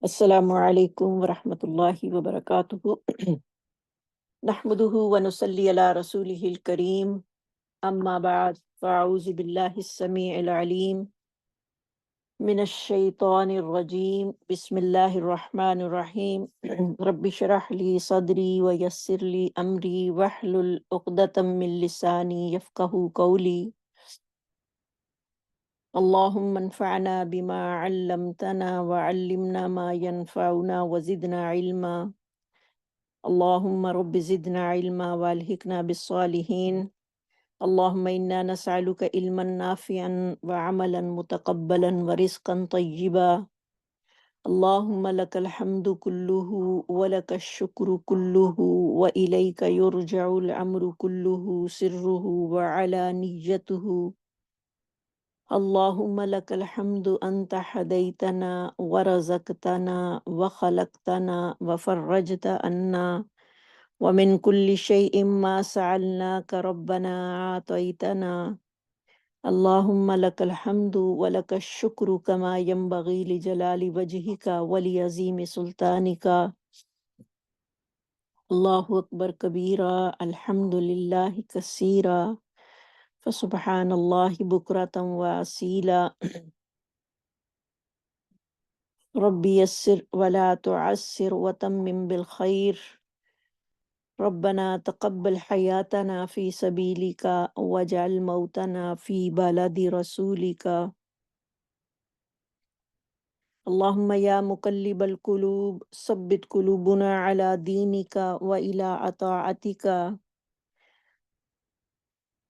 السلام علیکم ورحمۃ اللہ وبرکاتہ۔ نحمده ونصلی علی رسولہ الکریم، اما بعد فاعوذ باللہ السمیع العلیم من الشیطان الرجیم، بسم اللہ الرحمن الرحیم۔ رب اشرح لی صدری ویسر لی امری واحلل عقدۃ من لسانی یفقہوا قولی۔ اللہم انفعنا بما علمتنا وعلمنا ما ينفعنا وزدنا علما۔ اللہم رب زدنا علما والحقنا بالصالحین۔ اللہم انا نسألک علما نافعا وعملا متقبلا ورزقا طیبا۔ اللہم لک الحمد کلہ ولک الشکر کلہ وإلیک یرجع الامر کلہ سرہ وعلانیتہ۔ اللہم لک الحمد انت ہدیتنا ورزقتنا وخلقتنا وفرجت عنا ومن کل شیء ما سألناک ربنا عطیتنا۔ اللہم لک الحمد ولک الشکر کما ینبغی لجلال وجہک ولعظیم سلطانک۔ اللہ اکبر کبیرا، الحمد للہ کثیرا، فسبحان اللہ بکرۃ واسیلا۔ رب یسر ولا تعسر وتمم بالخیر۔ ربنا تقبل حیاتنا فی سبیلک واجعل موتنا فی بلد رسولک۔ اللہم یا مقلب القلوب ثبت قلوبنا علی دینک وإلی طاعتک۔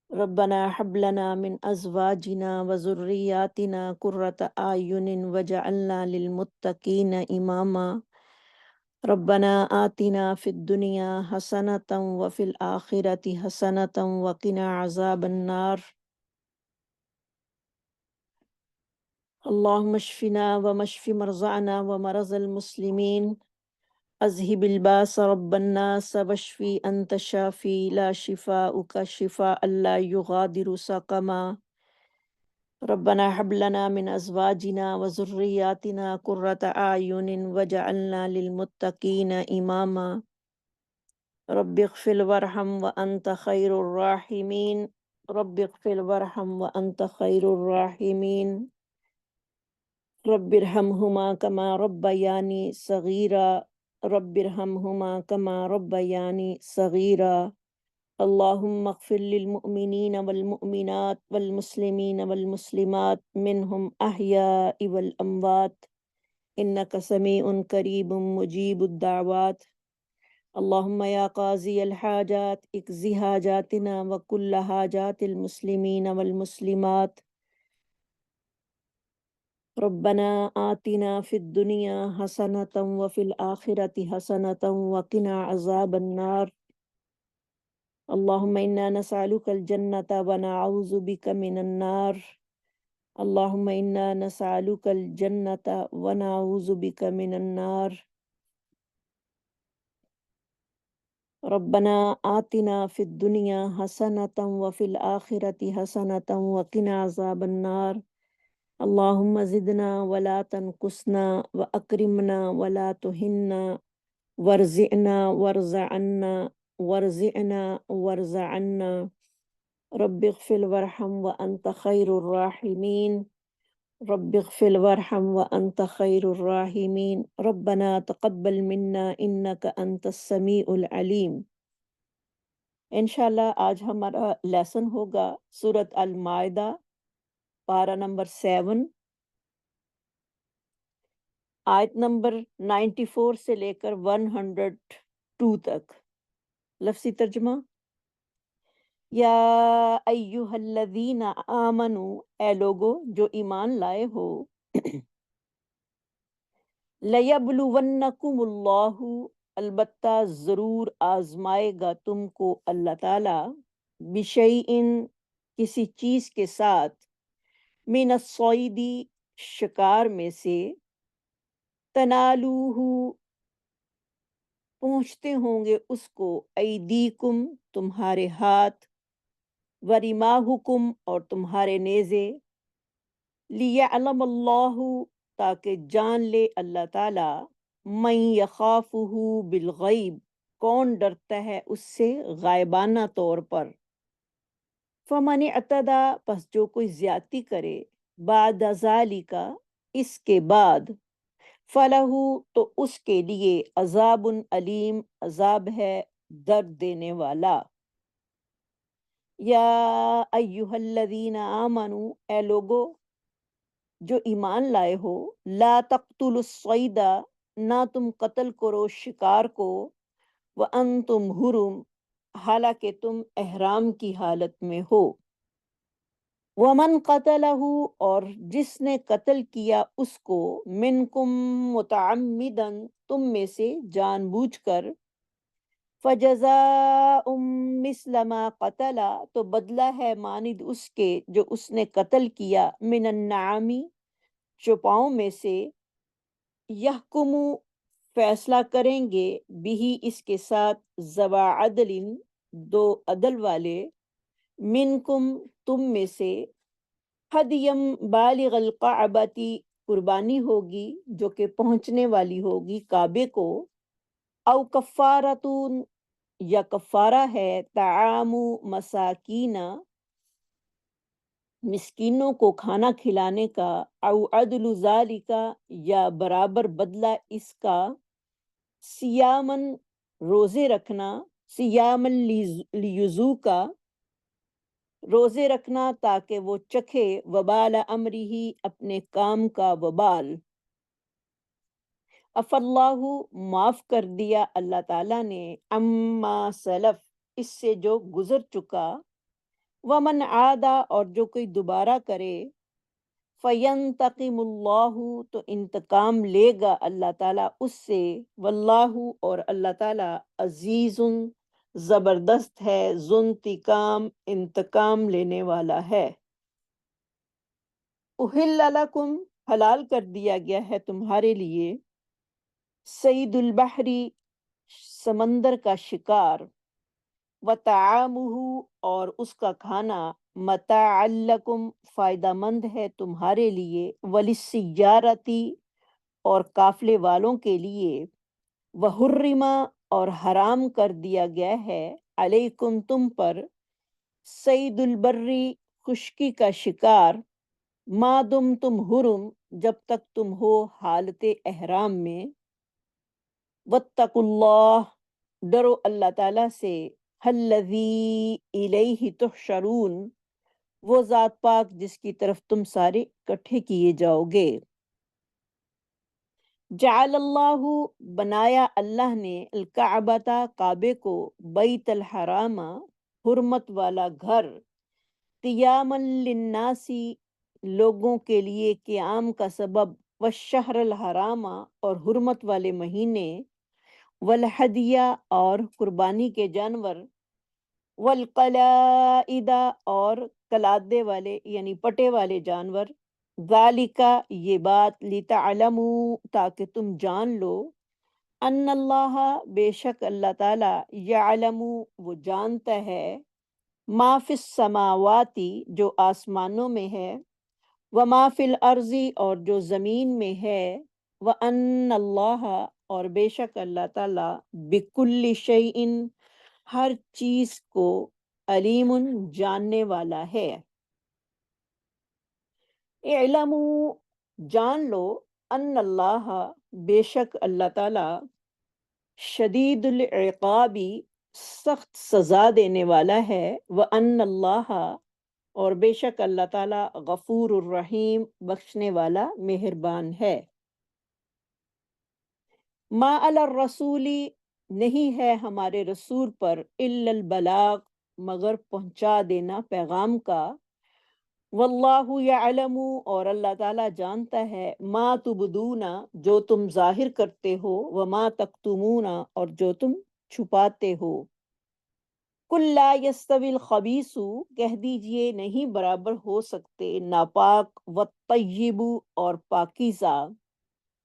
ربنا حب لنا من ازواجنا وذریاتنا قرۃ اعین وجعلنا للمتقین اماما۔ ربنا آتنا فی الدنیا حسنۃ وفی الآخرۃ حسنۃ وقنا عذاب النار۔ اللہم اشفنا ومشف مرضعنا ومرض المسلمین۔ اذہب الباس رب الناس واشفی انت شافی لا شفاءک شفاء لا یغادر سقما۔ ربنا حب لنا من ازواجنا وذریاتنا قرۃ اعین وجعلنا للمتقین اماما۔ رب اغفر وارحم وانت خیر الراحمین۔ رب اغفر وارحم وانت خیر الراحمین۔ رب ارحمہما کما ربیانی صغیرا۔ رب ارحمہما کما ربیانی صغیرا۔ اللہم اغفر للمؤمنین والمؤمنات والمسلمین والمسلمات منہم احیاء والاموات انک سمیع قریب مجیب الدعوات۔ اللہم یا قاضی الحاجات اقض حاجاتنا وکل حاجات المسلمین والمسلمات۔ ربنا آتنا فی الدنیا حسنۃ وفی الآخرۃ حسنۃ وقنا عذاب النار۔ اللہم انا نسألک الجنۃ ونعوذ بک من النار۔ اللہم انا نسألک الجنۃ ونعوذ بک من النار۔ ربنا آتنا فی الدنیا حسنۃ وفی الآخرۃ حسنۃ وقنا عذاب النار۔ اللہم زدنا ولا تنقصنا واکرمنا ولا تہنا وارزقنا وارض عنا وارزقنا وارض عنا۔ رب اغفر وارحم وانت خیر الراحمین۔ رب اغفر وارحم وانت خیر الراحمین۔ ربنا تقبل منا انک انت السمیع العلیم۔ انشاءاللہ آج ہمارا لیسن ہوگا سورۃ المائدہ، پارہ نمبر 7، آیت نمبر 94 سے لے کر 102 تک۔ لفظی ترجمہ: یا ایہا الذین آمنوا، اے لوگو جو ایمان لائے ہو، لیبلونکم اللہ، البتہ ضرور آزمائے گا تم کو اللہ تعالی، بشیئن کسی چیز کے ساتھ، من الصید شکار میں سے، تنالوہ پہنچتے ہوں گے اس کو، ایدیکم تمہارے ہاتھ، ورماحکم اور تمہارے نیزے، لیعلم اللہ تاکہ جان لے اللہ تعالی من یخافہ بالغیب، کون ڈرتا ہے اس سے غائبانہ طور پر۔ فمن اعتدی، پس جو کوئی زیادتی کرے، بعد ذالک، اس کے بعد، فلہ، تو اس کے لیے عذاب علیم، عذاب ہے درد دینے والا۔ یا ایہا الذین آمنو، اے لوگو جو ایمان لائے ہو، لا تقتلوا الصید، نہ تم قتل کرو شکار کو، وانتم حرم، حالانکہ تم احرام کی حالت میں ہو۔ ومن قتلہ، اور جس نے قتل کیا اس کو، منکم متعمدا، تم میں سے جان بوجھ کر، فجزاء مثل ما قتل، تو بدلہ ہے مانند اس کے جو اس نے قتل کیا، من النعام، چوپاؤں میں سے، یحکم، فیصلہ کریں گے، بھی اس کے ساتھ، ذوا عدل، دو عدل والے، منکم، تم میں سے، ہدیم، بالغ الکعبتی، قربانی ہوگی جو کہ پہنچنے والی ہوگی کعبے کو، او کفارتون، یا کفارہ ہے، طعام مساکین، مسکینوں کو کھانا کھلانے کا، او عدل ذالک، یا برابر بدلہ اس کا، سیامن، روزے رکھنا، سیامن لیذوقا کا، روزے رکھنا تاکہ وہ چکھے، وبال امرہ، اپنے کام کا وبال۔ اف اللہ، معاف کر دیا اللہ تعالیٰ نے، اما سلف، اس سے جو گزر چکا، ومن عادا، اور جو کوئی دوبارہ کرے، فینتقم اللہ، تو انتقام لے گا اللہ تعالیٰ اس سے، واللہ، اور اللہ تعالیٰ، عزیز، زبردست ہے، ذو انتقام، انتقام لینے والا ہے۔ احل لکم، حلال کر دیا گیا ہے تمہارے لیے، صید البحری، سمندر کا شکار، وطعامہ، اور اس کا کھانا، متاعا لکم، فائدہ مند ہے تمہارے لیے، وللسیارتی، اور قافلے والوں کے لیے، وحرم، اور حرام کر دیا گیا ہے، علیکم، تم پر، صید البری، خشکی کا شکار، ما دم تم حرم، جب تک تم ہو حالت احرام میں، واتقوا اللہ، ڈرو اللہ تعالیٰ سے، الذی الیہ تحشرون، وہ ذات پاک جس کی طرف تم سارے اکٹھے کیے جاؤ گے۔ جعل اللہ، بنایا اللہ نے، الکعبۃ، کعبے کو، بیت الحرام، حرمت والا گھر، قیاما للناس، لوگوں کے لیے قیام کا سبب، والشہر الحرام، اور حرمت والے مہینے، والہدیہ، اور قربانی کے جانور، والقلائد، اور قلادے والے یعنی پٹے والے جانور، ذالک، یہ بات، لتعلموا، تاکہ تم جان لو، ان اللہ، بے شک اللہ تعالیٰ، یعلم، وہ جانتا ہے، ما فی السماواتی، جو آسمانوں میں ہے، وما فی الارض، اور جو زمین میں ہے، وان اللہ، اور بے شک اللہ تعالیٰ، بکل شیء، ہر چیز کو، علیم، جاننے والا ہے۔ اعلموا، جان لو، ان اللہ، بے شک اللہ تعالیٰ، شدید العقاب، سخت سزا دینے والا ہے، وان اللہ، اور بے شک اللہ تعالیٰ، غفور الرحیم، بخشنے والا، مہربان ہے۔ ما علی الرسول، نہیں ہے ہمارے رسول پر، الا البلاغ، مگر پہنچا دینا پیغام کا، واللہ یعلم، اور اللہ تعالیٰ جانتا ہے، ما تبدون، جو تم ظاہر کرتے ہو، وما تکتمون، اور جو تم چھپاتے ہو۔ قل لا یستوی الخبیث، کہہ دیجئے نہیں برابر ہو سکتے ناپاک، والطیب، اور پاکیزہ،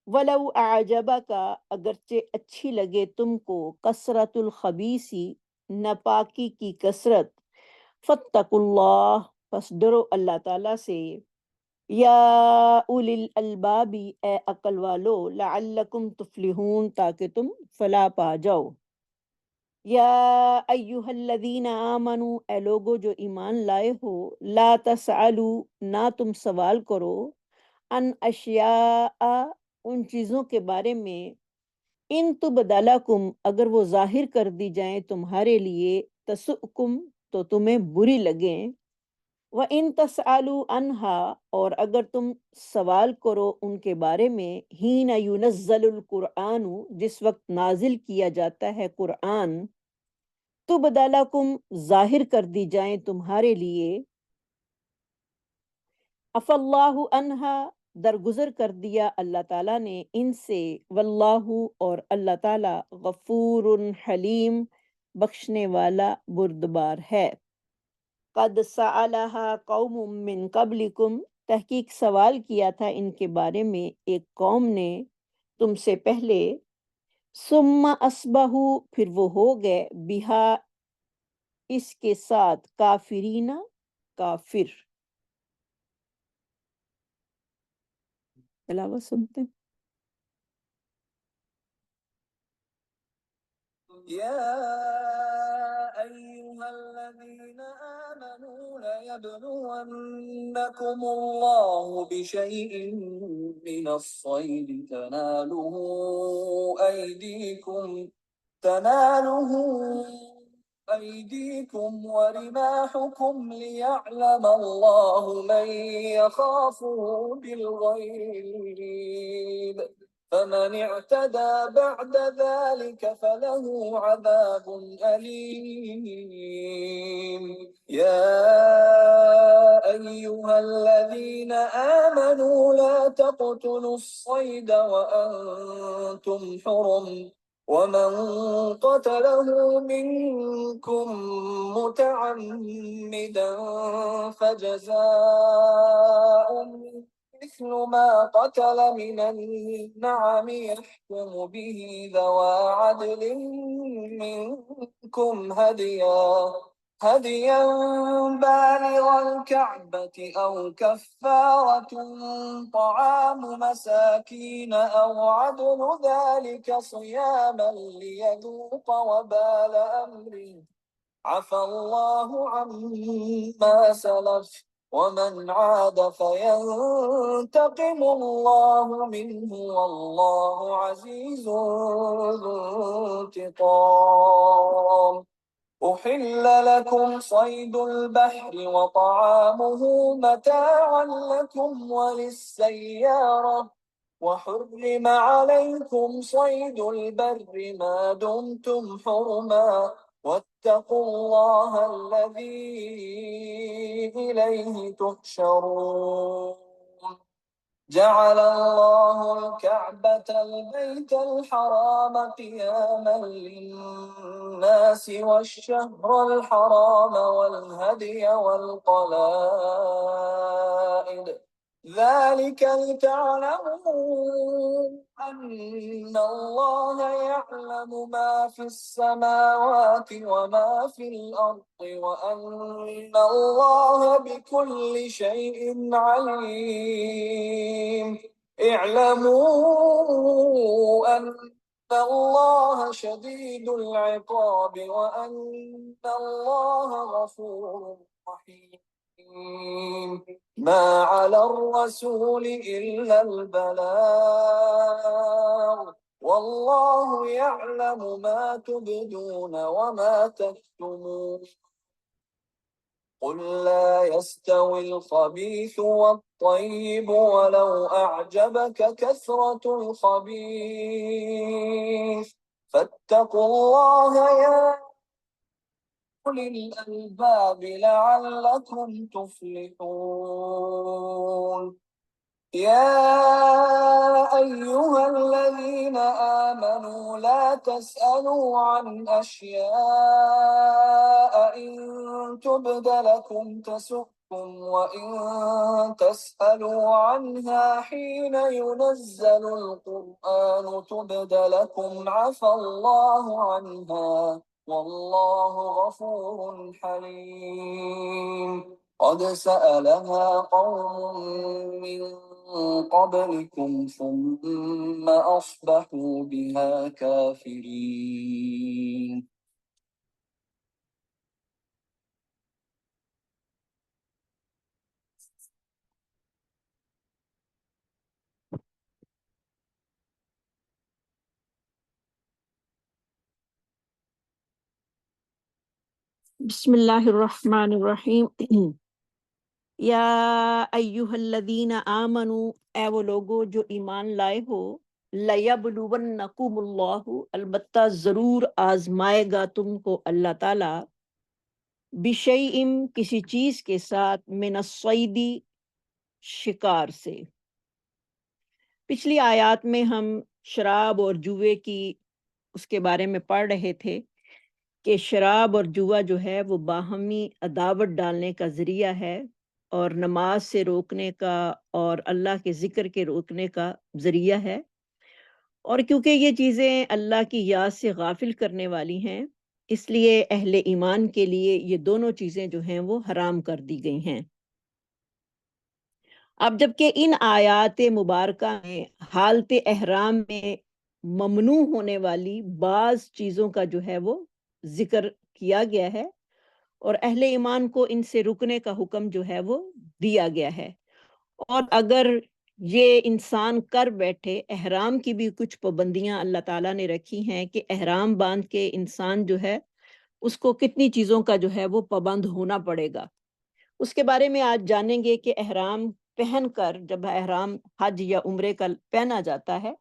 ولو اعجبک، اگرچہ اچھی لگے تم کو، کثرت الخبیث، ناپاکی کی کثرت، فاتقوا اللہ، پس ڈرو اللہ تعالیٰ سے، یا اولی الالباب، اے عقل والو، لعلکم تفلحون، تاکہ تم فلاح پا جاؤ۔ یا ایہا الذین آمنو، اے لوگو جو ایمان لائے ہو، لا تسألو، نہ تم سوال کرو، ان اشیاء، ان چیزوں کے بارے میں، ان تبدلکم، اگر وہ ظاہر کر دی جائیں تمہارے لیے، تسؤکم، تو تمہیں بری لگیں، وَإِن تَسْأَلُوا عَنْهَا، اور اگر تم سوال کرو ان کے بارے میں، حین ينزل القرآن، جس وقت نازل کیا جاتا ہے قرآن، تبدی لکم، ظاہر کر دی جائیں تمہارے لیے، عفا اللہ عنہا، درگزر کر دیا اللہ تعالیٰ نے ان سے، واللہ، اور اللہ تعالیٰ، غفور حلیم، بخشنے والا بردبار ہے۔ قد سألها قوم من قبلکم، تحقیق سوال کیا تھا ان کے بارے میں ایک قوم نے تم سے پہلے، ثم اصبحوا، پھر وہ ہو گئے، بہا، اس کے ساتھ، کافرین، کافر۔ علاوہ سنتے ہیں۔ يا أيها الذين آمنوا ليبلونكم الله بشيء من الصيد تناله أيديكم ورماحكم، ليعلم الله من يخافه بالغيب، فمن اعتدى بعد ذلك فله عذاب أليم. يا أيها الذين آمنوا لا تقتلوا الصيد وأنتم حرم، ومن قتله منكم متعمدا فجزاء مثل ما قتل من النعم، يحكم به ذوى عدل منكم هديا بالغ الكعبة أو كفارة طعام مساكين أو عدل ذلك صياما ليذوق وبال أمره، عفى الله عما سلف، ومن عاد فينتقم الله منه، والله عزيز ذو انتقام. أحل لكم صيد البحر وطعامه متاعا لكم وللسيارة، وحرم عليكم صيد البر ما دمتم حرما، واتقوا الله الذي إليه تحشرون. جعل الله الكعبة البيت الحرام قياما للناس والشهر الحرام والهدي والقلائد، ذلك لتعلموا أن الله يعلم ما في السماوات وما في الأرض، وأن الله بكل شيء عليم. اعلموا أن الله شديد العقاب، وأن الله غفور رحيم. ما على الرسول إلا البلاغ، والله يعلم ما تبدون وما تكتمون. قل لا يستوي الخبيث والطيب ولو أعجبك كثرة الخبيث، فاتقوا الله يا أولي الألباب لعلكم تفلحون. يا أيها الذين آمنوا لا تسألوا عن أشياء إن تبد لكم تسؤكم، وإن تسألوا عنها حين ينزل القرآن تبد لكم عفى الله عنها، والله غفور حليم. قد سألها قوم من قبلكم ثم أصبحوا بها كافرين. بسم اللہ الرحمن الرحیم یا ایہا الذین آمنوا، اے وہ لوگو جو ایمان لائے ہو، لیبلونکم اللہ، البتہ ضرور آزمائے گا تم کو اللہ تعالی، بشیء کسی چیز کے ساتھ، من الصید شکار سے۔ پچھلی آیات میں ہم شراب اور جوے کی اس کے بارے میں پڑھ رہے تھے کہ شراب اور جوا جو ہے وہ باہمی عداوت ڈالنے کا ذریعہ ہے، اور نماز سے روکنے کا اور اللہ کے ذکر کے روکنے کا ذریعہ ہے، اور کیونکہ یہ چیزیں اللہ کی یاد سے غافل کرنے والی ہیں، اس لیے اہل ایمان کے لیے یہ دونوں چیزیں جو ہیں وہ حرام کر دی گئی ہیں۔ اب جبکہ ان آیات مبارکہ میں حالت احرام میں ممنوع ہونے والی بعض چیزوں کا جو ہے وہ ذکر کیا گیا ہے، اور اہل ایمان کو ان سے رکنے کا حکم جو ہے وہ دیا گیا ہے، اور اگر یہ انسان کر بیٹھے، احرام کی بھی کچھ پابندیاں اللہ تعالیٰ نے رکھی ہیں کہ احرام باندھ کے انسان جو ہے اس کو کتنی چیزوں کا جو ہے وہ پابند ہونا پڑے گا۔ اس کے بارے میں آج جانیں گے کہ احرام پہن کر، جب احرام حج یا عمرے کا پہنا جاتا ہے،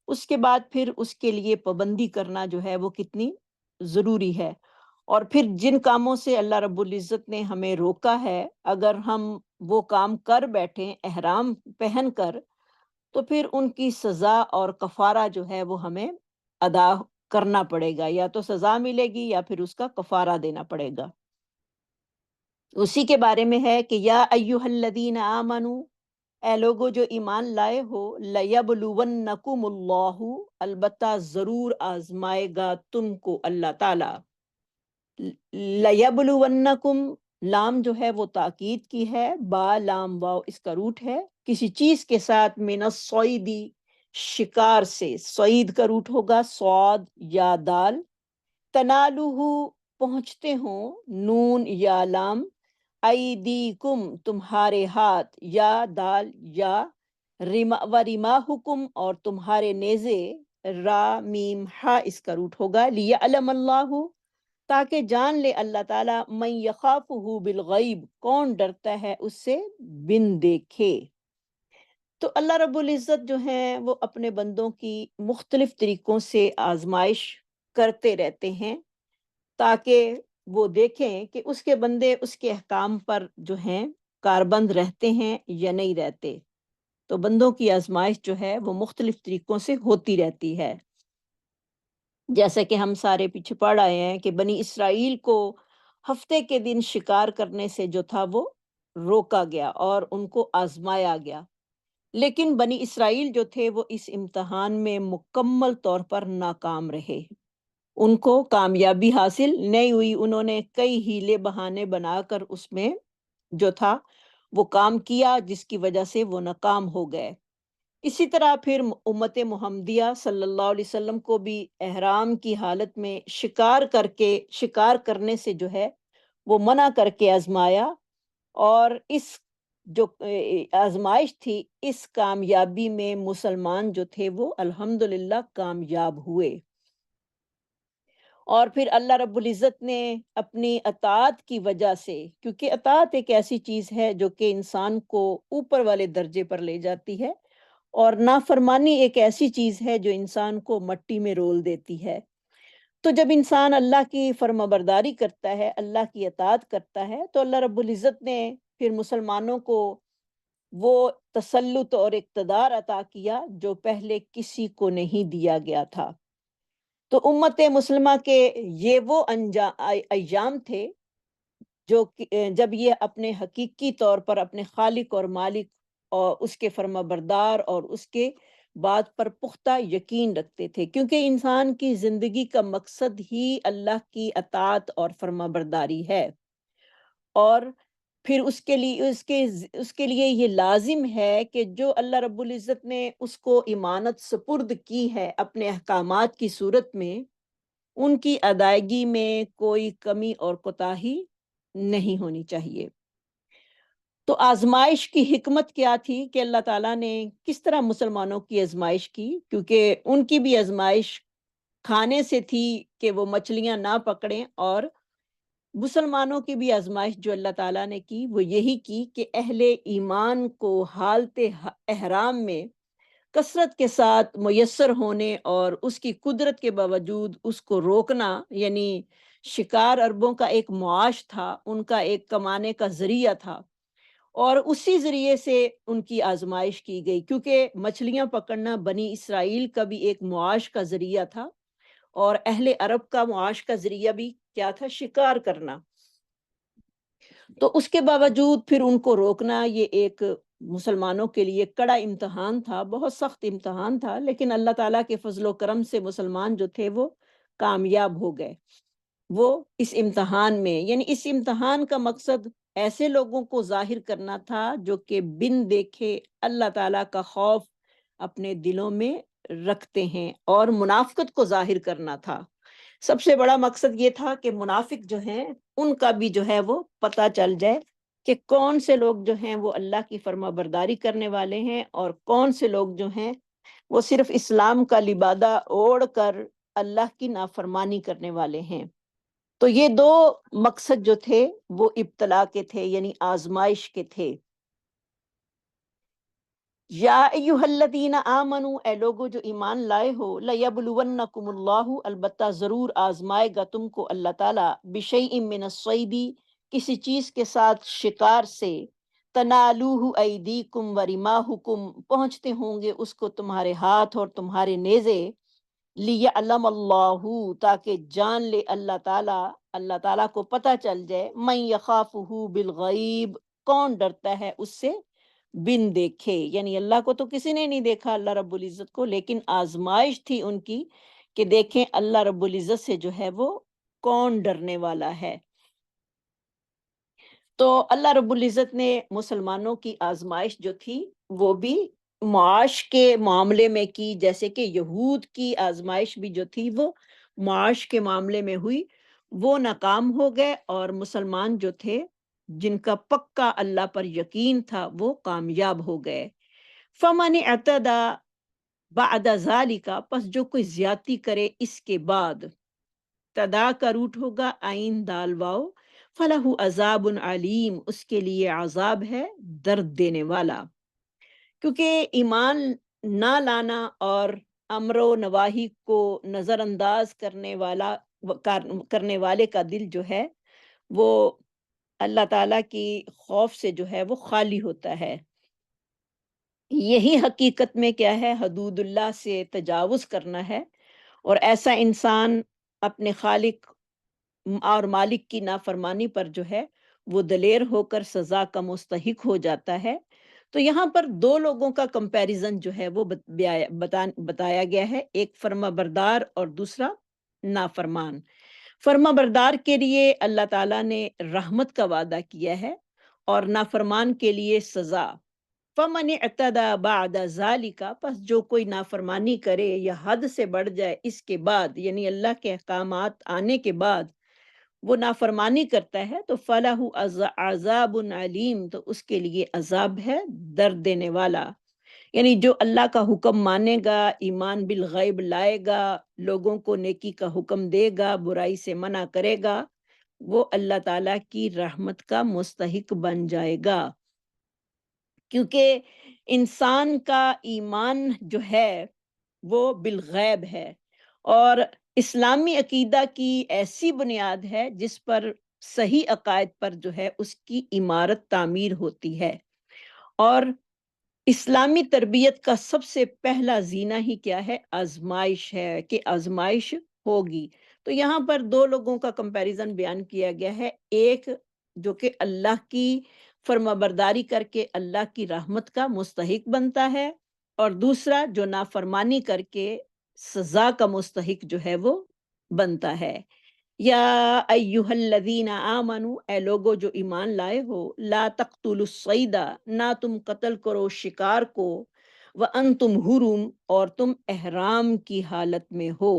اس کے بعد پھر اس کے لیے پابندی کرنا جو ہے وہ کتنی ضروری ہے، اور پھر جن کاموں سے اللہ رب العزت نے ہمیں روکا ہے، اگر ہم وہ کام کر بیٹھیں احرام پہن کر، تو پھر ان کی سزا اور کفارہ جو ہے وہ ہمیں ادا کرنا پڑے گا، یا تو سزا ملے گی یا پھر اس کا کفارہ دینا پڑے گا۔ اسی کے بارے میں ہے کہ یا ایہا الذین آمنو، اے لوگو جو ایمان لائے ہو، لیبلونکم اللہ، البتہ ضرور آزمائے گا تم کو اللہ تعالی۔ لیبلونکم، لام جو ہے وہ تاکید کی ہے، با لام واو اس کا روٹ ہے، کسی چیز کے ساتھ، من الصید شکار سے، صید کا روٹ ہوگا صاد یا دال، تنالوہ پہنچتے ہوں، نون یا لام، ایدیکم تمہارے ہاتھ، یا دال یا، رماحکم اور تمہارے نیزے، را میم ہا اس کا روٹ ہوگا، لیعلم اللہ تاکہ جان لے اللہ تعالیٰ، من یخافہ بالغیب کون ڈرتا ہے اس سے بن دیکھے۔ تو اللہ رب العزت جو ہیں وہ اپنے بندوں کی مختلف طریقوں سے آزمائش کرتے رہتے ہیں، تاکہ وہ دیکھیں کہ اس کے بندے اس کے احکام پر جو ہیں کاربند رہتے ہیں یا نہیں رہتے۔ تو بندوں کی آزمائش جو ہے وہ مختلف طریقوں سے ہوتی رہتی ہے، جیسے کہ ہم سارے پیچھے پڑھ آئے ہیں کہ بنی اسرائیل کو ہفتے کے دن شکار کرنے سے جو تھا وہ روکا گیا اور ان کو آزمایا گیا، لیکن بنی اسرائیل جو تھے وہ اس امتحان میں مکمل طور پر ناکام رہے، ان کو کامیابی حاصل نہیں ہوئی، انہوں نے کئی ہیلے بہانے بنا کر اس میں جو تھا وہ کام کیا، جس کی وجہ سے وہ ناکام ہو گئے۔ اسی طرح پھر امت محمدیہ صلی اللہ علیہ وسلم کو بھی احرام کی حالت میں شکار کرنے سے جو ہے وہ منع کر کے آزمایا، اور اس جو آزمائش تھی، اس کامیابی میں مسلمان جو تھے وہ الحمدللہ کامیاب ہوئے، اور پھر اللہ رب العزت نے اپنی اطاعت کی وجہ سے، کیونکہ اطاعت ایک ایسی چیز ہے جو کہ انسان کو اوپر والے درجے پر لے جاتی ہے، اور نافرمانی ایک ایسی چیز ہے جو انسان کو مٹی میں رول دیتی ہے۔ تو جب انسان اللہ کی فرما برداری کرتا ہے، اللہ کی اطاعت کرتا ہے، تو اللہ رب العزت نے پھر مسلمانوں کو وہ تسلط اور اقتدار عطا کیا جو پہلے کسی کو نہیں دیا گیا تھا۔ تو امت مسلمہ کے یہ وہ ایام تھے جو جب یہ اپنے حقیقی طور پر اپنے خالق اور مالک اور اس کے فرما بردار اور اس کے بات پر پختہ یقین رکھتے تھے، کیونکہ انسان کی زندگی کا مقصد ہی اللہ کی اطاعت اور فرما برداری ہے، اور پھر اس کے لیے یہ لازم ہے کہ جو اللہ رب العزت نے اس کو امانت سپرد کی ہے اپنے احکامات کی صورت میں، ان کی ادائیگی میں کوئی کمی اور کوتاہی نہیں ہونی چاہیے۔ تو آزمائش کی حکمت کیا تھی کہ اللہ تعالیٰ نے کس طرح مسلمانوں کی آزمائش کی؟ کیونکہ ان کی بھی آزمائش کھانے سے تھی کہ وہ مچھلیاں نہ پکڑیں، اور مسلمانوں کی بھی آزمائش جو اللہ تعالیٰ نے کی وہ یہی کی کہ اہل ایمان کو حالت احرام میں کثرت کے ساتھ میسر ہونے اور اس کی قدرت کے باوجود اس کو روکنا، یعنی شکار عربوں کا ایک معاش تھا، ان کا ایک کمانے کا ذریعہ تھا، اور اسی ذریعے سے ان کی آزمائش کی گئی، کیونکہ مچھلیاں پکڑنا بنی اسرائیل کا بھی ایک معاش کا ذریعہ تھا، اور اہل عرب کا معاش کا ذریعہ بھی کیا تھا؟ شکار کرنا۔ تو اس کے باوجود پھر ان کو روکنا یہ ایک مسلمانوں کے لیے کڑا امتحان تھا، بہت سخت امتحان تھا، لیکن اللہ تعالیٰ کے فضل و کرم سے مسلمان جو تھے وہ کامیاب ہو گئے۔ وہ اس امتحان میں، یعنی اس امتحان کا مقصد ایسے لوگوں کو ظاہر کرنا تھا جو کہ بن دیکھے اللہ تعالیٰ کا خوف اپنے دلوں میں رکھتے ہیں، اور منافقت کو ظاہر کرنا تھا۔ سب سے بڑا مقصد یہ تھا کہ منافق جو ہیں ان کا بھی جو ہے وہ پتہ چل جائے کہ کون سے لوگ جو ہیں وہ اللہ کی فرما برداری کرنے والے ہیں، اور کون سے لوگ جو ہیں وہ صرف اسلام کا لبادہ اوڑھ کر اللہ کی نافرمانی کرنے والے ہیں۔ تو یہ دو مقصد جو تھے وہ ابتلا کے تھے، یعنی آزمائش کے تھے۔ یا ایہا الذین آمنو، اے لوگو جو ایمان لائے ہو، لیبلونکم اللہ، البتہ ضرور آزمائے گا تم کو اللہ تعالیٰ، بشیء من الصید، کسی چیز کے ساتھ شکار سے، تنالوہ ایدیکم ورماحکم، پہنچتے ہوں گے اس کو تمہارے ہاتھ اور تمہارے نیزے، لیعلم اللہ، تاکہ جان لے اللہ تعالیٰ کو پتہ چل جائے، من یخافہ بالغیب، کون ڈرتا ہے اس سے بن دیکھے۔ یعنی اللہ کو تو کسی نے نہیں دیکھا، اللہ رب العزت کو، لیکن آزمائش تھی ان کی کہ دیکھیں اللہ رب العزت سے جو ہے وہ کون ڈرنے والا ہے۔ تو اللہ رب العزت نے مسلمانوں کی آزمائش جو تھی وہ بھی معاش کے معاملے میں کی، جیسے کہ یہود کی آزمائش بھی جو تھی وہ معاش کے معاملے میں ہوئی، وہ ناکام ہو گئے، اور مسلمان جو تھے جن کا پکا اللہ پر یقین تھا وہ کامیاب ہو گئے۔ فَمَنِ اعْتَدَى بَعْدَ ذَلِكَ، پس جو کوئی زیادتی کرے اس کے بعد، تدا کا روٹ ہوگا عین دال واو، فَلَهُ عذاب علیم، اس کے لیے عذاب ہے درد دینے والا۔ کیونکہ ایمان نہ لانا اور امر و نواہی کو نظر انداز کرنے والے کا دل جو ہے وہ اللہ تعالیٰ کی خوف سے جو ہے وہ خالی ہوتا ہے۔ یہی حقیقت میں کیا ہے؟ حدود اللہ سے تجاوز کرنا ہے، اور ایسا انسان اپنے خالق اور مالک کی نافرمانی پر جو ہے وہ دلیر ہو کر سزا کا مستحق ہو جاتا ہے۔ تو یہاں پر دو لوگوں کا کمپیریزن جو ہے وہ بتایا گیا ہے، ایک فرما بردار اور دوسرا نافرمان۔ فرما بردار کے لیے اللہ تعالیٰ نے رحمت کا وعدہ کیا ہے، اور نافرمان کے لیے سزا۔ فَمَنِ اعْتَدَى بَعْدَ ذَلِكَ، پس جو کوئی نافرمانی کرے یا حد سے بڑھ جائے اس کے بعد، یعنی اللہ کے احکامات آنے کے بعد وہ نافرمانی کرتا ہے، تو فَلَهُ عَذَابٌ عَلِيمٌ، تو اس کے لیے عذاب ہے درد دینے والا۔ یعنی جو اللہ کا حکم مانے گا، ایمان بالغیب لائے گا، لوگوں کو نیکی کا حکم دے گا، برائی سے منع کرے گا، وہ اللہ تعالیٰ کی رحمت کا مستحق بن جائے گا۔ کیونکہ انسان کا ایمان جو ہے وہ بالغیب ہے، اور اسلامی عقیدہ کی ایسی بنیاد ہے جس پر صحیح عقائد پر جو ہے اس کی عمارت تعمیر ہوتی ہے، اور اسلامی تربیت کا سب سے پہلا زینہ ہی کیا ہے؟ آزمائش ہے، کہ آزمائش ہوگی۔ تو یہاں پر دو لوگوں کا کمپیریزن بیان کیا گیا ہے، ایک جو کہ اللہ کی فرما برداری کر کے اللہ کی رحمت کا مستحق بنتا ہے، اور دوسرا جو نافرمانی کر کے سزا کا مستحق جو ہے وہ بنتا ہے۔ یا ایہا الذین آمنو، اے لوگو جو ایمان لائے ہو، لا تقتلوا الصید، نہ تم قتل کرو شکار کو، وانتم حرم، اور تم احرام کی حالت میں ہو۔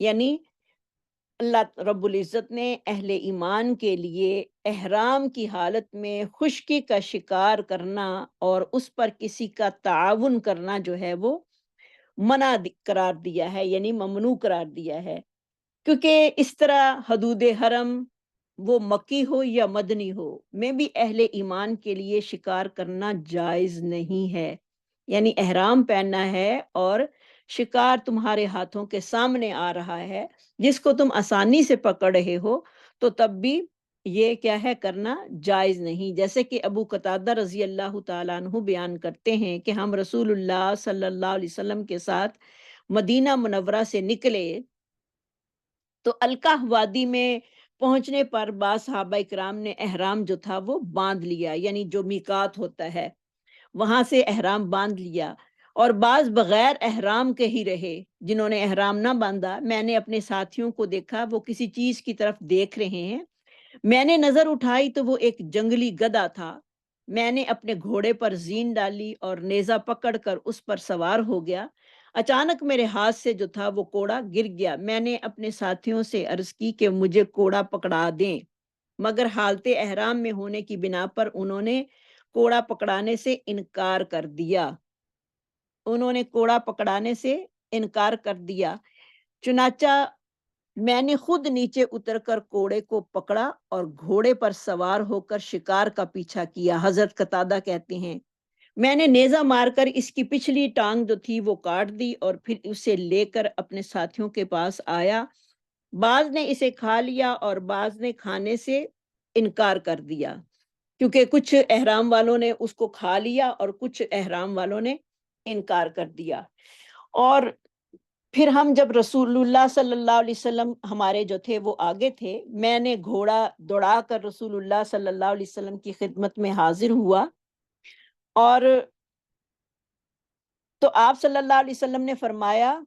یعنی اللہ رب العزت نے اہل ایمان کے لیے احرام کی حالت میں خشکی کا شکار کرنا اور اس پر کسی کا تعاون کرنا جو ہے وہ منع قرار دیا ہے، یعنی ممنوع قرار دیا ہے، کیونکہ اس طرح حدود حرم وہ مکی ہو یا مدنی ہو میں بھی اہل ایمان کے لیے شکار کرنا جائز نہیں ہے۔ یعنی احرام پہننا ہے اور شکار تمہارے ہاتھوں کے سامنے آ رہا ہے جس کو تم آسانی سے پکڑ رہے ہو، تو تب بھی یہ کیا ہے، کرنا جائز نہیں۔ جیسے کہ ابو قتادہ رضی اللہ تعالیٰ عنہ بیان کرتے ہیں کہ ہم رسول اللہ صلی اللہ علیہ وسلم کے ساتھ مدینہ منورہ سے نکلے تو القاح وادی میں پہنچنے پر بعض صحابہ کرام نے احرام جو تھا وہ باندھ لیا، یعنی جو میقات ہوتا ہے وہاں سے احرام باندھ لیا، اور بعض بغیر احرام کے ہی رہے جنہوں نے احرام نہ باندھا۔ میں نے اپنے ساتھیوں کو دیکھا وہ کسی چیز کی طرف دیکھ رہے ہیں، میں نے نظر اٹھائی تو وہ ایک جنگلی گدھا تھا، میں نے اپنے گھوڑے پر زین ڈالی اور نیزہ پکڑ کر اس پر سوار ہو گیا، اچانک میرے ہاتھ سے جو تھا وہ کوڑا گر گیا، میں نے اپنے ساتھیوں سے عرض کی کہ مجھے کوڑا پکڑا دیں، مگر حالت احرام میں ہونے کی بنا پر انہوں نے کوڑا پکڑانے سے انکار کر دیا، چنانچہ میں نے خود نیچے اتر کر کوڑے کو پکڑا اور گھوڑے پر سوار ہو کر شکار کا پیچھا کیا۔ حضرت قتادہ کہتے ہیں میں نے نیزہ مار کر اس کی پچھلی ٹانگ جو تھی وہ کاٹ دی اور پھر اسے لے کر اپنے ساتھیوں کے پاس آیا، بعض نے اسے کھا لیا اور بعض نے کھانے سے انکار کر دیا، کیونکہ کچھ احرام والوں نے اس کو کھا لیا اور کچھ احرام والوں نے انکار کر دیا۔ اور پھر ہم جب رسول اللہ صلی اللہ علیہ وسلم ہمارے جو تھے وہ آگے تھے، میں نے گھوڑا دوڑا کر رسول اللہ صلی اللہ علیہ وسلم کی خدمت میں حاضر ہوا، اور تو آپ صلی اللہ علیہ وسلم نے فرمایا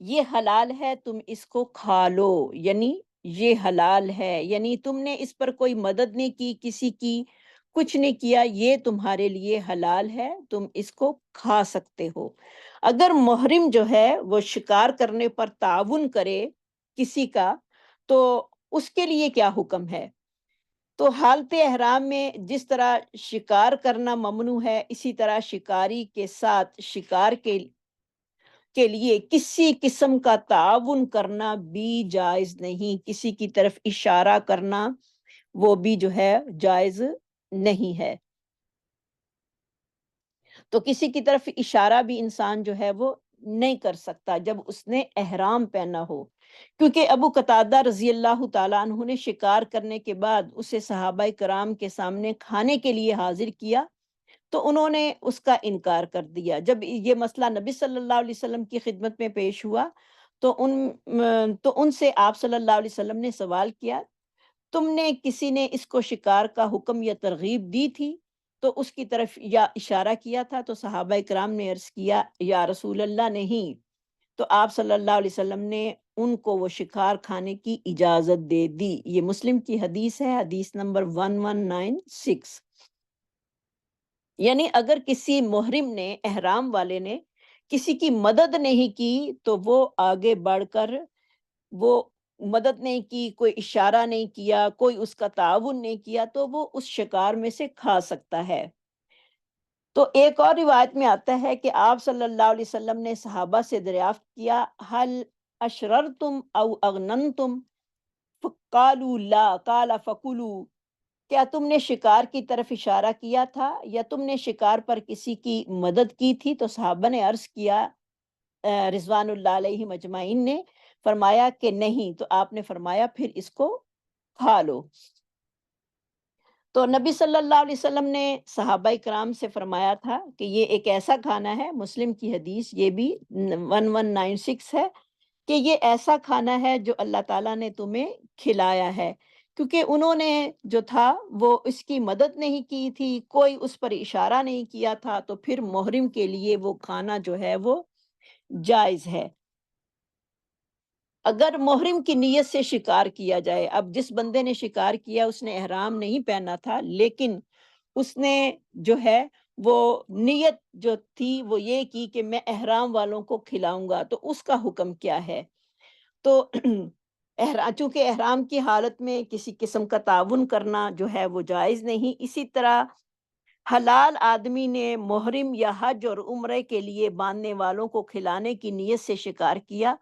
یہ حلال ہے، تم اس کو کھا لو، یعنی یہ حلال ہے، یعنی تم نے اس پر کوئی مدد نہیں کی کسی کی، کچھ نہیں کیا، یہ تمہارے لیے حلال ہے، تم اس کو کھا سکتے ہو۔ اگر محرم جو ہے وہ شکار کرنے پر تعاون کرے کسی کا تو اس کے لیے کیا حکم ہے؟ تو حالت احرام میں جس طرح شکار کرنا ممنوع ہے، اسی طرح شکاری کے ساتھ شکار کے لیے کسی قسم کا تعاون کرنا بھی جائز نہیں، کسی کی طرف اشارہ کرنا وہ بھی جو ہے جائز نہیں ہے۔ تو کسی کی طرف اشارہ بھی انسان جو ہے وہ نہیں کر سکتا جب اس نے احرام پہنا ہو، کیونکہ ابو قتادہ رضی اللہ تعالیٰ عنہ نے شکار کرنے کے بعد اسے صحابہ کرام کے سامنے کھانے کے لیے حاضر کیا تو انہوں نے اس کا انکار کر دیا۔ جب یہ مسئلہ نبی صلی اللہ علیہ وسلم کی خدمت میں پیش ہوا تو ان سے آپ صلی اللہ علیہ وسلم نے سوال کیا تم نے کسی نے اس کو شکار کا حکم یا ترغیب دی تھی تو اس کی طرف یا اشارہ کیا تھا؟ تو صحابہ کرام نے عرض کیا یا رسول اللہ نہیں، تو آپ صلی اللہ علیہ وسلم نے ان کو وہ شکار کھانے کی اجازت دے دی۔ یہ مسلم کی حدیث ہے، حدیث نمبر 1196۔ یعنی اگر کسی محرم نے، احرام والے نے کسی کی مدد نہیں کی تو وہ آگے بڑھ کر وہ مدد نہیں کی، کوئی اشارہ نہیں کیا، کوئی اس کا تعاون نہیں کیا تو وہ اس شکار میں سے کھا سکتا ہے۔ تو ایک اور روایت میں آتا ہے کہ آپ صلی اللہ علیہ وسلم نے صحابہ سے دریافت کیا حل اشررتم او اغننتم، فقالوا لا، قال فکلوا، کیا تم نے شکار کی طرف اشارہ کیا تھا یا تم نے شکار پر کسی کی مدد کی تھی؟ تو صحابہ نے عرض کیا، رضوان اللہ علیہ مجمعین نے فرمایا کہ نہیں، تو آپ نے فرمایا پھر اس کو کھا لو۔ تو نبی صلی اللہ علیہ وسلم نے صحابہ کرام سے فرمایا تھا کہ یہ ایک ایسا کھانا ہے، مسلم کی حدیث یہ بھی 1196 ہے، کہ یہ ایسا کھانا ہے جو اللہ تعالیٰ نے تمہیں کھلایا ہے، کیونکہ انہوں نے جو تھا وہ اس کی مدد نہیں کی تھی، کوئی اس پر اشارہ نہیں کیا تھا، تو پھر محرم کے لیے وہ کھانا جو ہے وہ جائز ہے۔ اگر محرم کی نیت سے شکار کیا جائے، اب جس بندے نے شکار کیا اس نے احرام نہیں پہنا تھا، لیکن اس نے جو ہے وہ نیت جو تھی وہ یہ کی کہ میں احرام والوں کو کھلاؤں گا، تو اس کا حکم کیا ہے؟ تو چونکہ احرام کی حالت میں کسی قسم کا تعاون کرنا جو ہے وہ جائز نہیں۔ اسی طرح حلال آدمی نے محرم یا حج اور عمرے کے لیے باندھنے والوں کو کھلانے کی نیت سے شکار کیا،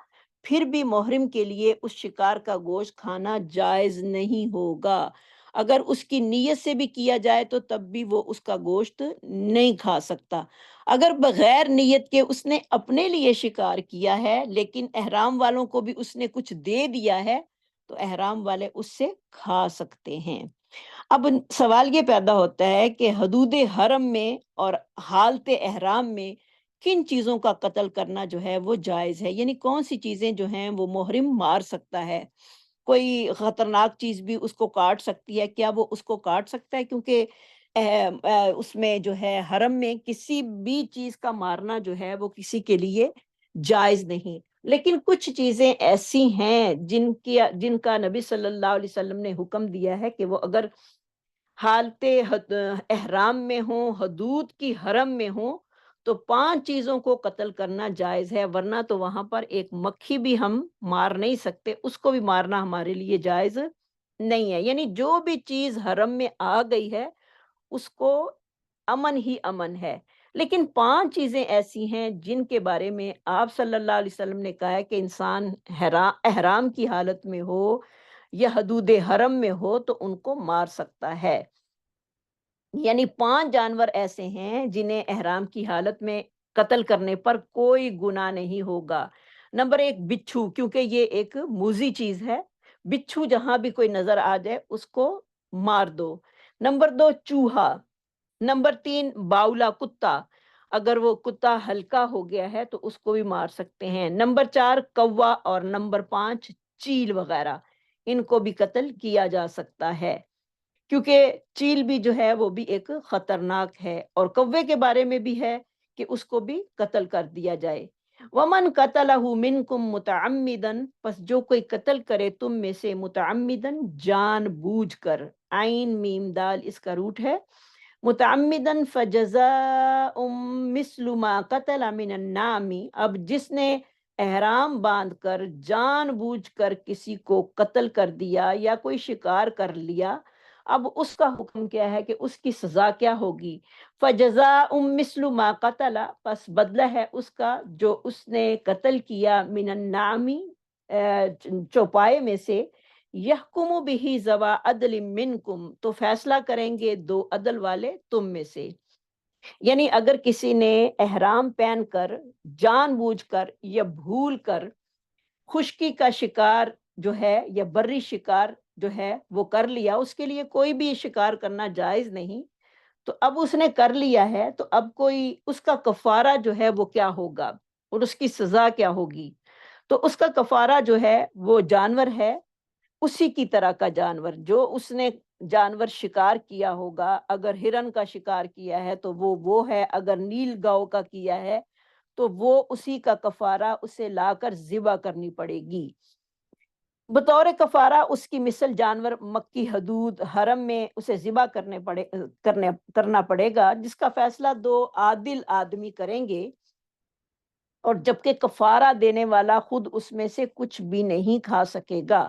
پھر بھی محرم کے لیے اس شکار کا گوشت کھانا جائز نہیں ہوگا۔ اگر اس کی نیت سے بھی کیا جائے تو تب بھی وہ اس کا گوشت نہیں کھا سکتا۔ اگر بغیر نیت کے اس نے اپنے لیے شکار کیا ہے لیکن احرام والوں کو بھی اس نے کچھ دے دیا ہے تو احرام والے اس سے کھا سکتے ہیں۔ اب سوال یہ پیدا ہوتا ہے کہ حدود حرم میں اور حالت احرام میں کن چیزوں کا قتل کرنا جو ہے وہ جائز ہے، یعنی کون سی چیزیں جو ہیں وہ محرم مار سکتا ہے؟ کوئی خطرناک چیز بھی اس کو کاٹ سکتی ہے، کیا وہ اس کو کاٹ سکتا ہے؟ کیونکہ اس میں جو ہے حرم میں کسی بھی چیز کا مارنا جو ہے وہ کسی کے لیے جائز نہیں، لیکن کچھ چیزیں ایسی ہیں جن کا نبی صلی اللہ علیہ وسلم نے حکم دیا ہے کہ وہ اگر حالت احرام میں ہوں، حدود کی حرم میں ہوں، تو 5 چیزوں کو قتل کرنا جائز ہے، ورنہ تو وہاں پر ایک مکھی بھی ہم مار نہیں سکتے، اس کو بھی مارنا ہمارے لیے جائز نہیں ہے۔ یعنی جو بھی چیز حرم میں آ گئی ہے اس کو امن ہی امن ہے، لیکن 5 چیزیں ایسی ہیں جن کے بارے میں آپ صلی اللہ علیہ وسلم نے کہا ہے کہ انسان احرام کی حالت میں ہو یا حدود حرم میں ہو تو ان کو مار سکتا ہے۔ یعنی 5 جانور ایسے ہیں جنہیں احرام کی حالت میں قتل کرنے پر کوئی گناہ نہیں ہوگا۔ نمبر 1 بچھو، کیونکہ یہ ایک موذی چیز ہے، بچھو جہاں بھی کوئی نظر آ جائے اس کو مار دو۔ نمبر 2 چوہا۔ نمبر 3 باولا کتا، اگر وہ کتا ہلکا ہو گیا ہے تو اس کو بھی مار سکتے ہیں۔ نمبر 4 کوا، اور نمبر 5 چیل وغیرہ، ان کو بھی قتل کیا جا سکتا ہے، کیونکہ چیل بھی جو ہے وہ بھی ایک خطرناک ہے، اور کوے کے بارے میں بھی ہے کہ اس کو بھی قتل کر دیا جائے۔ ومن قتلہ منکم متعمدن، پس جو کوئی قتل کرے تم میں سے متعمدن جان بوجھ کر، عین میم دال اس کا روٹ ہے، متعمدن فجزاء مثل ما قتل من النعم، اب جس نے احرام باندھ کر جان بوجھ کر کسی کو قتل کر دیا یا کوئی شکار کر لیا، اب اس کا حکم کیا ہے کہ اس کی سزا کیا ہوگی؟ فجزاء مثل ما قتل، پس بدلہ ہے اس کا جو اس نے قتل کیا، من النعم چوپائے میں سے، یحکم بہ ذوی عدل منکم، تو فیصلہ کریں گے 2 عدل والے تم میں سے۔ یعنی اگر کسی نے احرام پہن کر جان بوجھ کر یا بھول کر خشکی کا شکار جو ہے یا بری شکار جو ہے وہ کر لیا، اس کے لیے کوئی بھی شکار کرنا جائز نہیں، تو اب اس نے کر لیا ہے تو اب کوئی اس کا کفارہ جو ہے وہ کیا ہوگا اور اس کی سزا کیا ہوگی؟ تو اس کا کفارہ جو ہے وہ جانور ہے، اسی کی طرح کا جانور جو اس نے جانور شکار کیا ہوگا، اگر ہرن کا شکار کیا ہے تو وہ ہے، اگر نیل گاؤ کا کیا ہے تو وہ اسی کا کفارہ اسے لا کر ذبح کرنی پڑے گی۔ بطور کفارہ اس کی مثل جانور مکی حدود حرم میں اسے ذبح کرنا پڑے گا، جس کا فیصلہ 2 عادل آدمی کریں گے، اور جبکہ کفارہ دینے والا خود اس میں سے کچھ بھی نہیں کھا سکے گا۔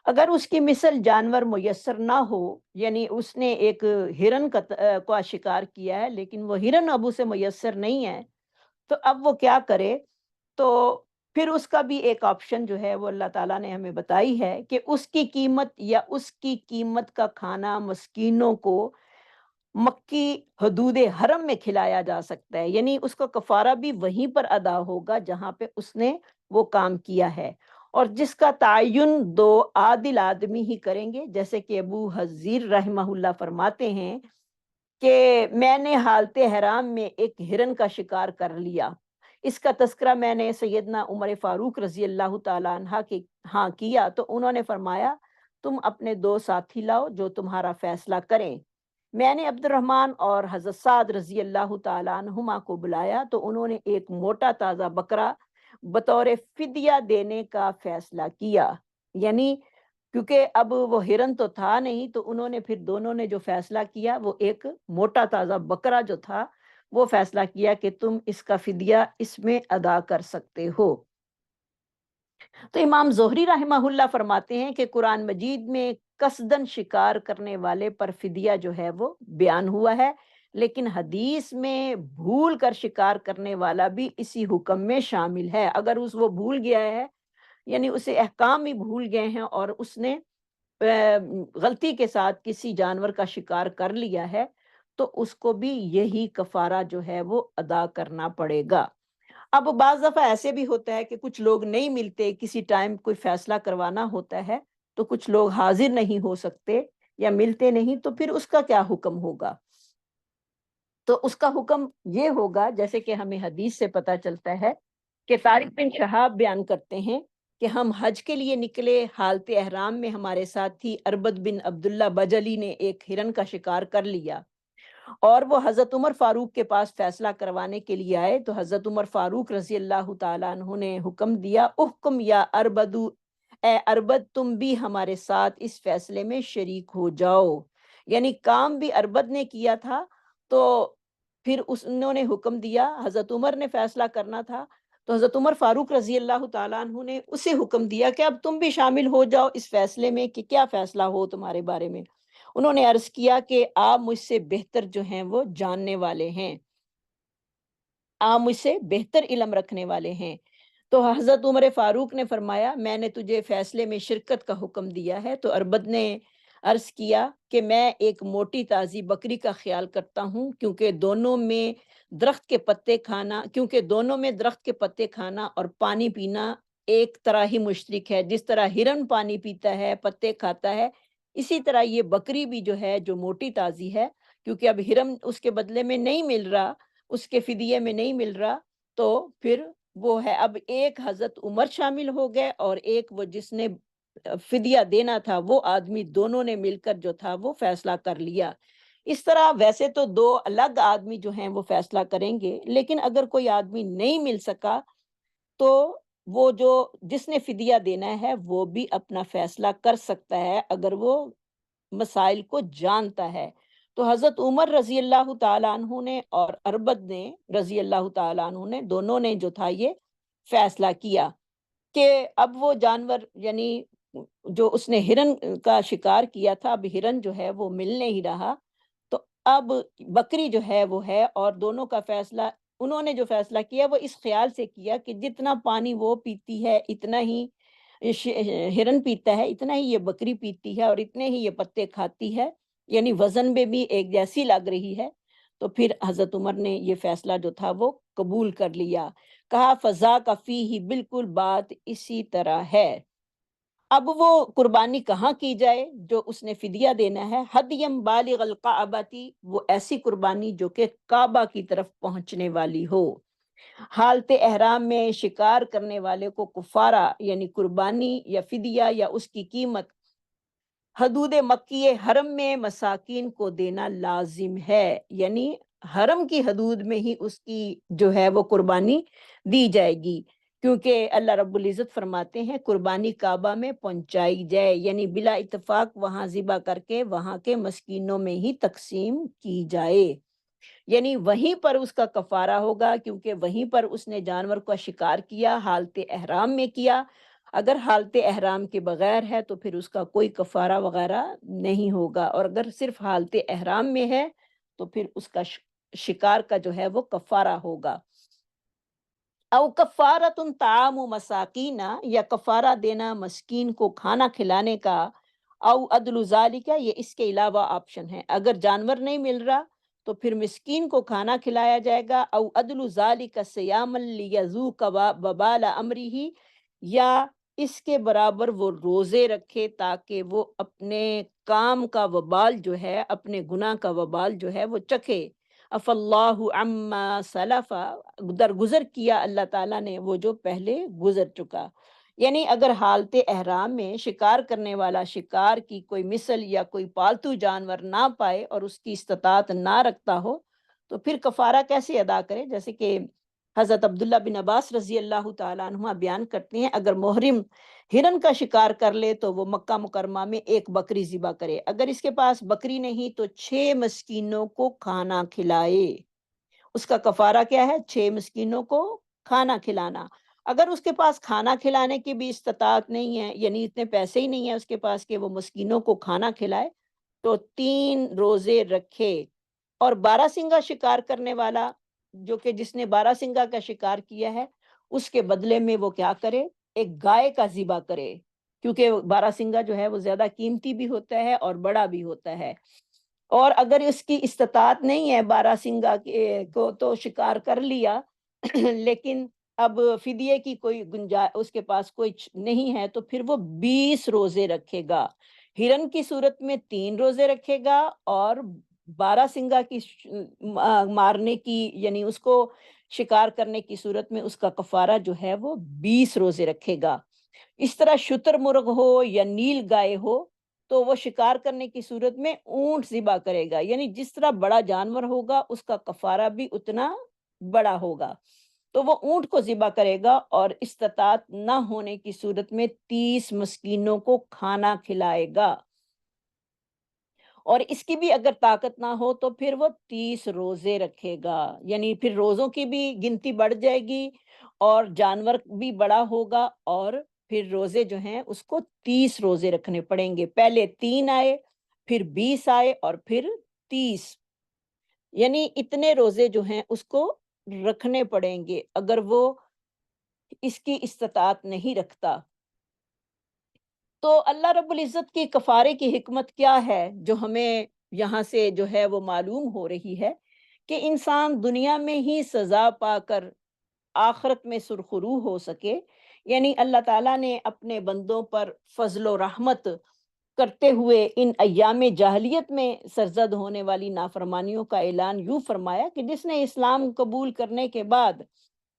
اگر اس کی مثل جانور میسر نہ ہو، یعنی اس نے ایک ہرن کا شکار کیا ہے لیکن وہ ہرن اب اسے میسر نہیں ہے، تو اب وہ کیا کرے؟ تو پھر اس کا بھی ایک آپشن جو ہے وہ اللہ تعالیٰ نے ہمیں بتائی ہے کہ اس کی قیمت یا اس کی قیمت کا کھانا مسکینوں کو مکی حدود حرم میں کھلایا جا سکتا ہے، یعنی اس کا کفارہ بھی وہیں پر ادا ہوگا جہاں پہ اس نے وہ کام کیا ہے، اور جس کا تعین 2 عادل آدمی ہی کریں گے، جیسے کہ ابو حذیر رحمہ اللہ فرماتے ہیں کہ میں نے حالت حرام میں ایک ہرن کا شکار کر لیا۔ اس کا تذکرہ میں نے سیدنا عمر فاروق رضی اللہ تعالیٰ عنہ کے ہاں کیا تو انہوں نے فرمایا تم اپنے 2 ساتھی لاؤ جو تمہارا فیصلہ کریں۔ میں نے عبد الرحمن اور حضرت سعد رضی اللہ تعالیٰ عنہما کو بلایا تو انہوں نے ایک موٹا تازہ بکرا بطور فدیہ دینے کا فیصلہ کیا۔ یعنی کیونکہ اب وہ ہرن تو تھا نہیں، تو انہوں نے پھر دونوں نے جو فیصلہ کیا وہ ایک موٹا تازہ بکرا جو تھا وہ فیصلہ کیا کہ تم اس کا فدیہ اس میں ادا کر سکتے ہو۔ تو امام زہری رحمہ اللہ فرماتے ہیں کہ قرآن مجید میں قصدن شکار کرنے والے پر فدیہ جو ہے وہ بیان ہوا ہے، لیکن حدیث میں بھول کر شکار کرنے والا بھی اسی حکم میں شامل ہے۔ اگر وہ بھول گیا ہے، یعنی اسے احکام بھی بھول گئے ہیں اور اس نے غلطی کے ساتھ کسی جانور کا شکار کر لیا ہے، تو اس کو بھی یہی کفارہ جو ہے وہ ادا کرنا پڑے گا۔ اب بعض دفعہ ایسے بھی ہوتا ہے کہ کچھ لوگ نہیں ملتے، کسی ٹائم کوئی فیصلہ کروانا ہوتا ہے تو کچھ لوگ حاضر نہیں ہو سکتے یا ملتے نہیں، تو پھر اس کا کیا حکم ہوگا؟ تو اس کا حکم یہ ہوگا، جیسے کہ ہمیں حدیث سے پتہ چلتا ہے کہ طارق بن شہاب بیان کرتے ہیں کہ ہم حج کے لیے نکلے، حالت احرام میں ہمارے ساتھی اربد بن عبداللہ بجلی نے ایک ہرن کا شکار کر لیا، اور وہ حضرت عمر فاروق کے پاس فیصلہ کروانے کے لیے آئے، تو حضرت عمر فاروق رضی اللہ تعالیٰ عنہ نے حکم دیا، احکم یا اربدو، اے اربد تم بھی ہمارے ساتھ اس فیصلے میں شریک ہو جاؤ۔ یعنی کام بھی اربد نے کیا تھا، تو پھر انہوں نے حکم دیا، حضرت عمر نے فیصلہ کرنا تھا تو حضرت عمر فاروق رضی اللہ تعالیٰ عنہ نے اسے حکم دیا کہ اب تم بھی شامل ہو جاؤ اس فیصلے میں کہ کیا فیصلہ ہو تمہارے بارے میں۔ انہوں نے عرض کیا کہ آپ مجھ سے بہتر جو ہیں وہ جاننے والے ہیں، آپ مجھ سے بہتر علم رکھنے والے ہیں۔ تو حضرت عمر فاروق نے فرمایا، میں نے تجھے فیصلے میں شرکت کا حکم دیا ہے۔ تو اربد نے عرض کیا کہ میں ایک موٹی تازی بکری کا خیال کرتا ہوں، کیونکہ دونوں میں درخت کے پتے کھانا اور پانی پینا ایک طرح ہی مشترک ہے۔ جس طرح ہرن پانی پیتا ہے، پتے کھاتا ہے، اسی طرح یہ بکری بھی جو ہے جو موٹی تازی ہے، کیونکہ اب ہرن اس کے بدلے میں نہیں مل رہا، اس کے فدیے میں نہیں مل رہا، تو پھر وہ ہے اب ایک حضرت عمر شامل ہو گئے اور ایک وہ جس نے فدیہ دینا تھا وہ آدمی، دونوں نے مل کر جو تھا وہ فیصلہ کر لیا۔ اس طرح ویسے تو دو الگ آدمی جو ہیں وہ فیصلہ کریں گے، لیکن اگر کوئی آدمی نہیں مل سکا تو وہ جو جس نے فدیہ دینا ہے وہ بھی اپنا فیصلہ کر سکتا ہے اگر وہ مسائل کو جانتا ہے۔ تو حضرت عمر رضی اللہ تعالیٰ عنہ نے اور اربد نے رضی اللہ تعالیٰ عنہ نے، دونوں نے جو تھا یہ فیصلہ کیا کہ اب وہ جانور، یعنی جو اس نے ہرن کا شکار کیا تھا، اب ہرن جو ہے وہ مل نہیں رہا، تو اب بکری جو ہے وہ ہے، اور دونوں کا فیصلہ، انہوں نے جو فیصلہ کیا وہ اس خیال سے کیا کہ جتنا پانی وہ پیتی ہے اتنا ہی ہرن پیتا ہے، اتنا ہی یہ بکری پیتی ہے، اور اتنے ہی یہ پتے کھاتی ہے، یعنی وزن میں بھی ایک جیسی لگ رہی ہے۔ تو پھر حضرت عمر نے یہ فیصلہ جو تھا وہ قبول کر لیا۔ کہا فضا کا فی ہی، بالکل بات اسی طرح ہے۔ اب وہ قربانی کہاں کی جائے جو اس نے فدیہ دینا ہے؟ ہدیم بالغ الکعبتی، وہ ایسی قربانی جو کہ کعبہ کی طرف پہنچنے والی ہو۔ حالت احرام میں شکار کرنے والے کو کفارہ یعنی قربانی یا فدیہ یا اس کی قیمت حدود مکی حرم میں مساکین کو دینا لازم ہے، یعنی حرم کی حدود میں ہی اس کی جو ہے وہ قربانی دی جائے گی، کیونکہ اللہ رب العزت فرماتے ہیں قربانی کعبہ میں پہنچائی جائے، یعنی بلا اتفاق وہاں ذبح کر کے وہاں کے مسکینوں میں ہی تقسیم کی جائے، یعنی وہیں پر اس کا کفارہ ہوگا، کیونکہ وہیں پر اس نے جانور کا شکار کیا، حالت احرام میں کیا۔ اگر حالت احرام کے بغیر ہے تو پھر اس کا کوئی کفارہ وغیرہ نہیں ہوگا، اور اگر صرف حالت احرام میں ہے تو پھر اس کا شکار کا جو ہے وہ کفارہ ہوگا۔ او کفارۃ طعام مساکین، یا کفارہ دینا مسکین کو کھانا کھلانے کا، او عدل ذالک، یہ اس کے علاوہ آپشن ہے، اگر جانور نہیں مل رہا تو پھر مسکین کو کھانا کھلایا جائے گا، او عدل ذالک صیاما لیذوق وبال امرہ، یا اس کے برابر وہ روزے رکھے تاکہ وہ اپنے کام کا وبال جو ہے، اپنے گناہ کا وبال جو ہے وہ چکھے۔ اف اللہ عما سلف، درگزر کیا اللہ تعالیٰ نے وہ جو پہلے گزر چکا، یعنی اگر حالت احرام میں شکار کرنے والا شکار کی کوئی مثل یا کوئی پالتو جانور نہ پائے اور اس کی استطاعت نہ رکھتا ہو تو پھر کفارہ کیسے ادا کرے؟ جیسے کہ حضرت عبداللہ بن عباس رضی اللہ تعالیٰ عنہما بیان کرتے ہیں اگر محرم ہرن کا شکار کر لے تو وہ مکہ مکرمہ میں ایک بکری ذبح کرے، اگر اس کے پاس بکری نہیں تو 6 مسکینوں کو کھانا کھلائے۔ اس کا کفارہ کیا ہے؟ 6 مسکینوں کو کھانا کھلانا۔ اگر اس کے پاس کھانا کھلانے کی بھی استطاعت نہیں ہے، یعنی اتنے پیسے ہی نہیں ہیں اس کے پاس کہ وہ مسکینوں کو کھانا کھلائے، تو 3 روزے رکھے۔ اور 12 سنگا شکار کرنے والا، جو کہ جس نے 12 سنگا کا شکار کیا ہے، اس کے بدلے میں وہ کیا کرے؟ ایک گائے کا ذبح کرے، کیونکہ 12 سنگا جو ہے وہ زیادہ قیمتی بھی ہوتا ہے اور بڑا بھی ہوتا ہے۔ اور اگر اس کی استطاعت نہیں ہے 12 سنگا کو تو شکار کر لیا لیکن اب فدیے کی کوئی اس کے پاس کوئی نہیں ہے، تو پھر وہ 20 روزے رکھے گا۔ ہرن کی صورت میں 3 روزے رکھے گا، اور 12 سنگا کی مارنے کی یعنی اس کو شکار کرنے کی صورت میں اس کا کفارہ جو ہے وہ 20 روزے رکھے گا۔ اس طرح شتر مرغ ہو یا نیل گائے ہو تو وہ شکار کرنے کی صورت میں اونٹ ذبح کرے گا، یعنی جس طرح بڑا جانور ہوگا اس کا کفارہ بھی اتنا بڑا ہوگا، تو وہ اونٹ کو ذبح کرے گا، اور استطاعت نہ ہونے کی صورت میں 30 مسکینوں کو کھانا کھلائے گا۔ اور اس کی بھی اگر طاقت نہ ہو تو پھر وہ 30 روزے رکھے گا، یعنی پھر روزوں کی بھی گنتی بڑھ جائے گی اور جانور بھی بڑا ہوگا، اور پھر روزے جو ہیں اس کو 30 روزے رکھنے پڑیں گے۔ پہلے 3 آئے، پھر 20 آئے، اور پھر 30، یعنی اتنے روزے جو ہیں اس کو رکھنے پڑیں گے اگر وہ اس کی استطاعت نہیں رکھتا۔ تو اللہ رب العزت کی کفارے کی حکمت کیا ہے جو ہمیں یہاں سے جو ہے وہ معلوم ہو رہی ہے کہ انسان دنیا میں ہی سزا پا کر آخرت میں سرخرو ہو سکے، یعنی اللہ تعالیٰ نے اپنے بندوں پر فضل و رحمت کرتے ہوئے ان ایام جاہلیت میں سرزد ہونے والی نافرمانیوں کا اعلان یوں فرمایا کہ جس نے اسلام قبول کرنے کے بعد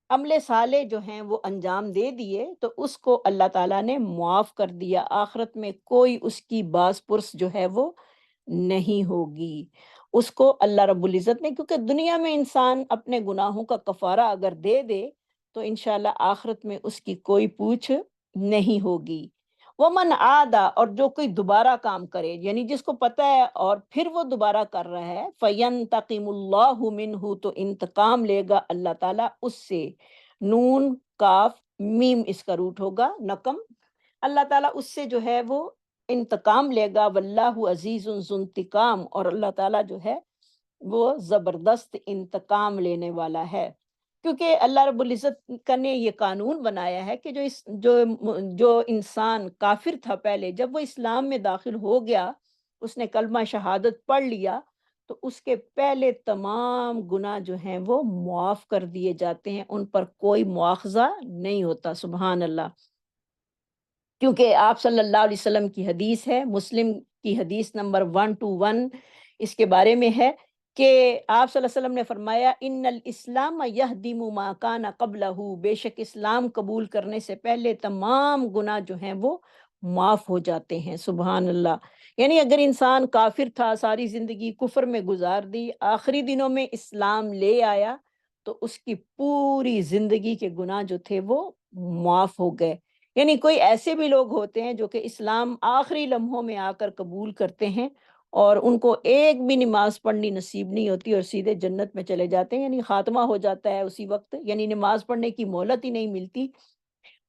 عمل صالح جو ہیں وہ انجام دے دیے تو اس کو اللہ تعالیٰ نے معاف کر دیا، آخرت میں کوئی اس کی باز پرس جو ہے وہ نہیں ہوگی۔ اس کو اللہ رب العزت نے، کیونکہ دنیا میں انسان اپنے گناہوں کا کفارہ اگر دے دے تو انشاءاللہ آخرت میں اس کی کوئی پوچھ نہیں ہوگی۔ ومن عادا، اور جو کوئی دوبارہ کام کرے، یعنی جس کو پتہ ہے اور پھر وہ دوبارہ کر رہا ہے، فینتقم اللہ منہ، تو انتقام لے گا اللہ تعالیٰ اس سے۔ نون کاف میم اس کا روٹ ہوگا نقم، اللہ تعالیٰ اس سے جو ہے وہ انتقام لے گا۔ واللہ عزیز ذو انتقام، اور اللہ تعالیٰ جو ہے وہ زبردست انتقام لینے والا ہے، کیونکہ اللہ رب العزت کا نے یہ قانون بنایا ہے کہ جو انسان کافر تھا پہلے، جب وہ اسلام میں داخل ہو گیا، اس نے کلمہ شہادت پڑھ لیا، تو اس کے پہلے تمام گناہ جو ہیں وہ معاف کر دیے جاتے ہیں، ان پر کوئی مواخذہ نہیں ہوتا۔ سبحان اللہ۔ کیونکہ آپ صلی اللہ علیہ وسلم کی حدیث ہے، مسلم کی حدیث نمبر 121 اس کے بارے میں ہے کہ آپ صلی اللہ علیہ وسلم نے فرمایا ان الاسلام یہدم ما کان قبلہ، بے شک اسلام قبول کرنے سے پہلے تمام گناہ جو ہیں وہ معاف ہو جاتے ہیں۔ سبحان اللہ۔ یعنی اگر انسان کافر تھا، ساری زندگی کفر میں گزار دی، آخری دنوں میں اسلام لے آیا، تو اس کی پوری زندگی کے گناہ جو تھے وہ معاف ہو گئے۔ یعنی کوئی ایسے بھی لوگ ہوتے ہیں جو کہ اسلام آخری لمحوں میں آ کر قبول کرتے ہیں اور ان کو ایک بھی نماز پڑھنی نصیب نہیں ہوتی اور سیدھے جنت میں چلے جاتے ہیں، یعنی خاتمہ ہو جاتا ہے اسی وقت، یعنی نماز پڑھنے کی مہلت ہی نہیں ملتی،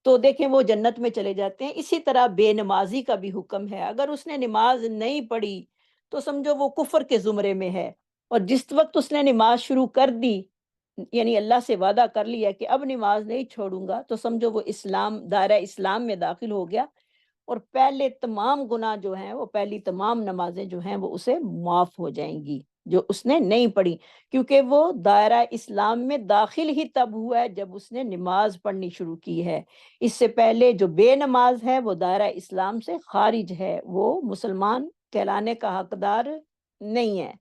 تو دیکھیں وہ جنت میں چلے جاتے ہیں۔ اسی طرح بے نمازی کا بھی حکم ہے، اگر اس نے نماز نہیں پڑھی تو سمجھو وہ کفر کے زمرے میں ہے، اور جس وقت اس نے نماز شروع کر دی، یعنی اللہ سے وعدہ کر لیا کہ اب نماز نہیں چھوڑوں گا، تو سمجھو وہ دائرہ اسلام میں داخل ہو گیا، اور پہلے تمام گناہ جو ہیں وہ پہلی تمام نمازیں جو ہیں وہ اسے معاف ہو جائیں گی جو اس نے نہیں پڑھی، کیونکہ وہ دائرہ اسلام میں داخل ہی تب ہوا ہے جب اس نے نماز پڑھنی شروع کی ہے۔ اس سے پہلے جو بے نماز ہے وہ دائرہ اسلام سے خارج ہے، وہ مسلمان کہلانے کا حقدار نہیں ہے۔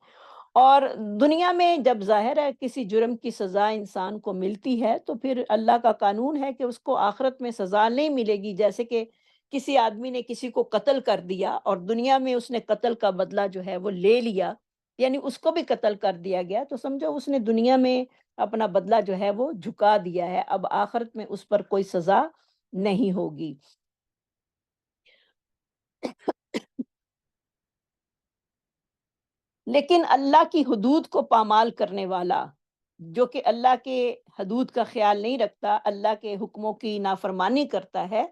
اور دنیا میں جب ظاہر ہے کسی جرم کی سزا انسان کو ملتی ہے تو پھر اللہ کا قانون ہے کہ اس کو آخرت میں سزا نہیں ملے گی، جیسے کہ کسی آدمی نے کسی کو قتل کر دیا اور دنیا میں اس نے قتل کا بدلہ جو ہے وہ لے لیا، یعنی اس کو بھی قتل کر دیا گیا، تو سمجھو اس نے دنیا میں اپنا بدلہ جو ہے وہ جھکا دیا ہے، اب آخرت میں اس پر کوئی سزا نہیں ہوگی۔ لیکن اللہ کی حدود کو پامال کرنے والا، جو کہ اللہ کے حدود کا خیال نہیں رکھتا، اللہ کے حکموں کی نافرمانی کرتا ہے،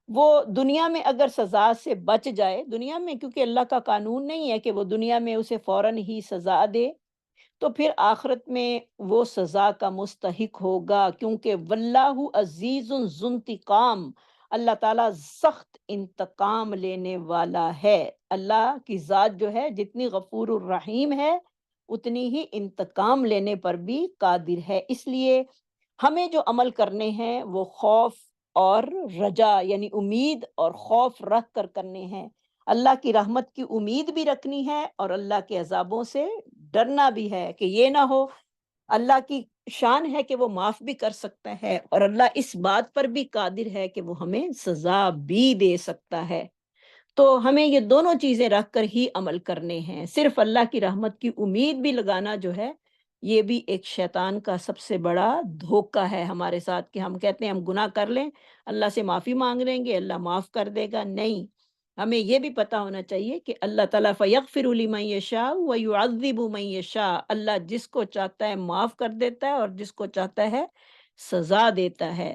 وہ دنیا میں اگر سزا سے بچ جائے، دنیا میں کیونکہ اللہ کا قانون نہیں ہے کہ وہ دنیا میں اسے فوراً ہی سزا دے، تو پھر آخرت میں وہ سزا کا مستحق ہوگا، کیونکہ واللہ عزیز ذو انتقام، اللہ تعالیٰ سخت انتقام لینے والا ہے۔ اللہ کی ذات جو ہے جتنی غفور الرحیم ہے، اتنی ہی انتقام لینے پر بھی قادر ہے۔ اس لیے ہمیں جو عمل کرنے ہیں وہ خوف اور رجا، یعنی امید اور خوف رکھ کر کرنے ہیں۔ اللہ کی رحمت کی امید بھی رکھنی ہے اور اللہ کے عذابوں سے ڈرنا بھی ہے کہ یہ نہ ہو، اللہ کی شان ہے کہ وہ معاف بھی کر سکتا ہے اور اللہ اس بات پر بھی قادر ہے کہ وہ ہمیں سزا بھی دے سکتا ہے۔ تو ہمیں یہ دونوں چیزیں رکھ کر ہی عمل کرنے ہیں۔ صرف اللہ کی رحمت کی امید بھی لگانا جو ہے، یہ بھی ایک شیطان کا سب سے بڑا دھوکہ ہے ہمارے ساتھ، کہ ہم کہتے ہیں ہم گناہ کر لیں، اللہ سے معافی مانگ لیں گے، اللہ معاف کر دے گا۔ نہیں، ہمیں یہ بھی پتہ ہونا چاہیے کہ اللہ تعالیٰ فَيَغْفِرُ لِمَن يَشَاءُ وَيُعَذِّبُ مَن يَشَاءُ، اللہ جس کو چاہتا ہے معاف کر دیتا ہے اور جس کو چاہتا ہے سزا دیتا ہے،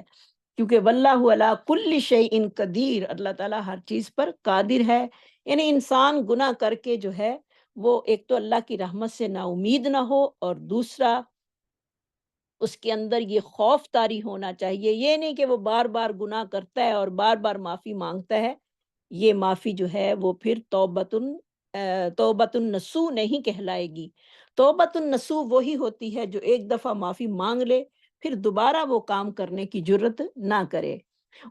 کیونکہ واللہ علی کل شیء قدیر، اللہ تعالیٰ ہر چیز پر قادر ہے۔ یعنی انسان گناہ کر کے جو ہے وہ ایک تو اللہ کی رحمت سے نا امید نہ ہو، اور دوسرا اس کے اندر یہ خوف طاری ہونا چاہیے، یہ نہیں کہ وہ بار بار گناہ کرتا ہے اور بار بار معافی مانگتا ہے، یہ معافی جو ہے وہ پھر توبۃ النصوح نہیں کہلائے گی۔ توبۃ النصوح وہی ہوتی ہے جو ایک دفعہ معافی مانگ لے، پھر دوبارہ وہ کام کرنے کی جرت نہ کرے۔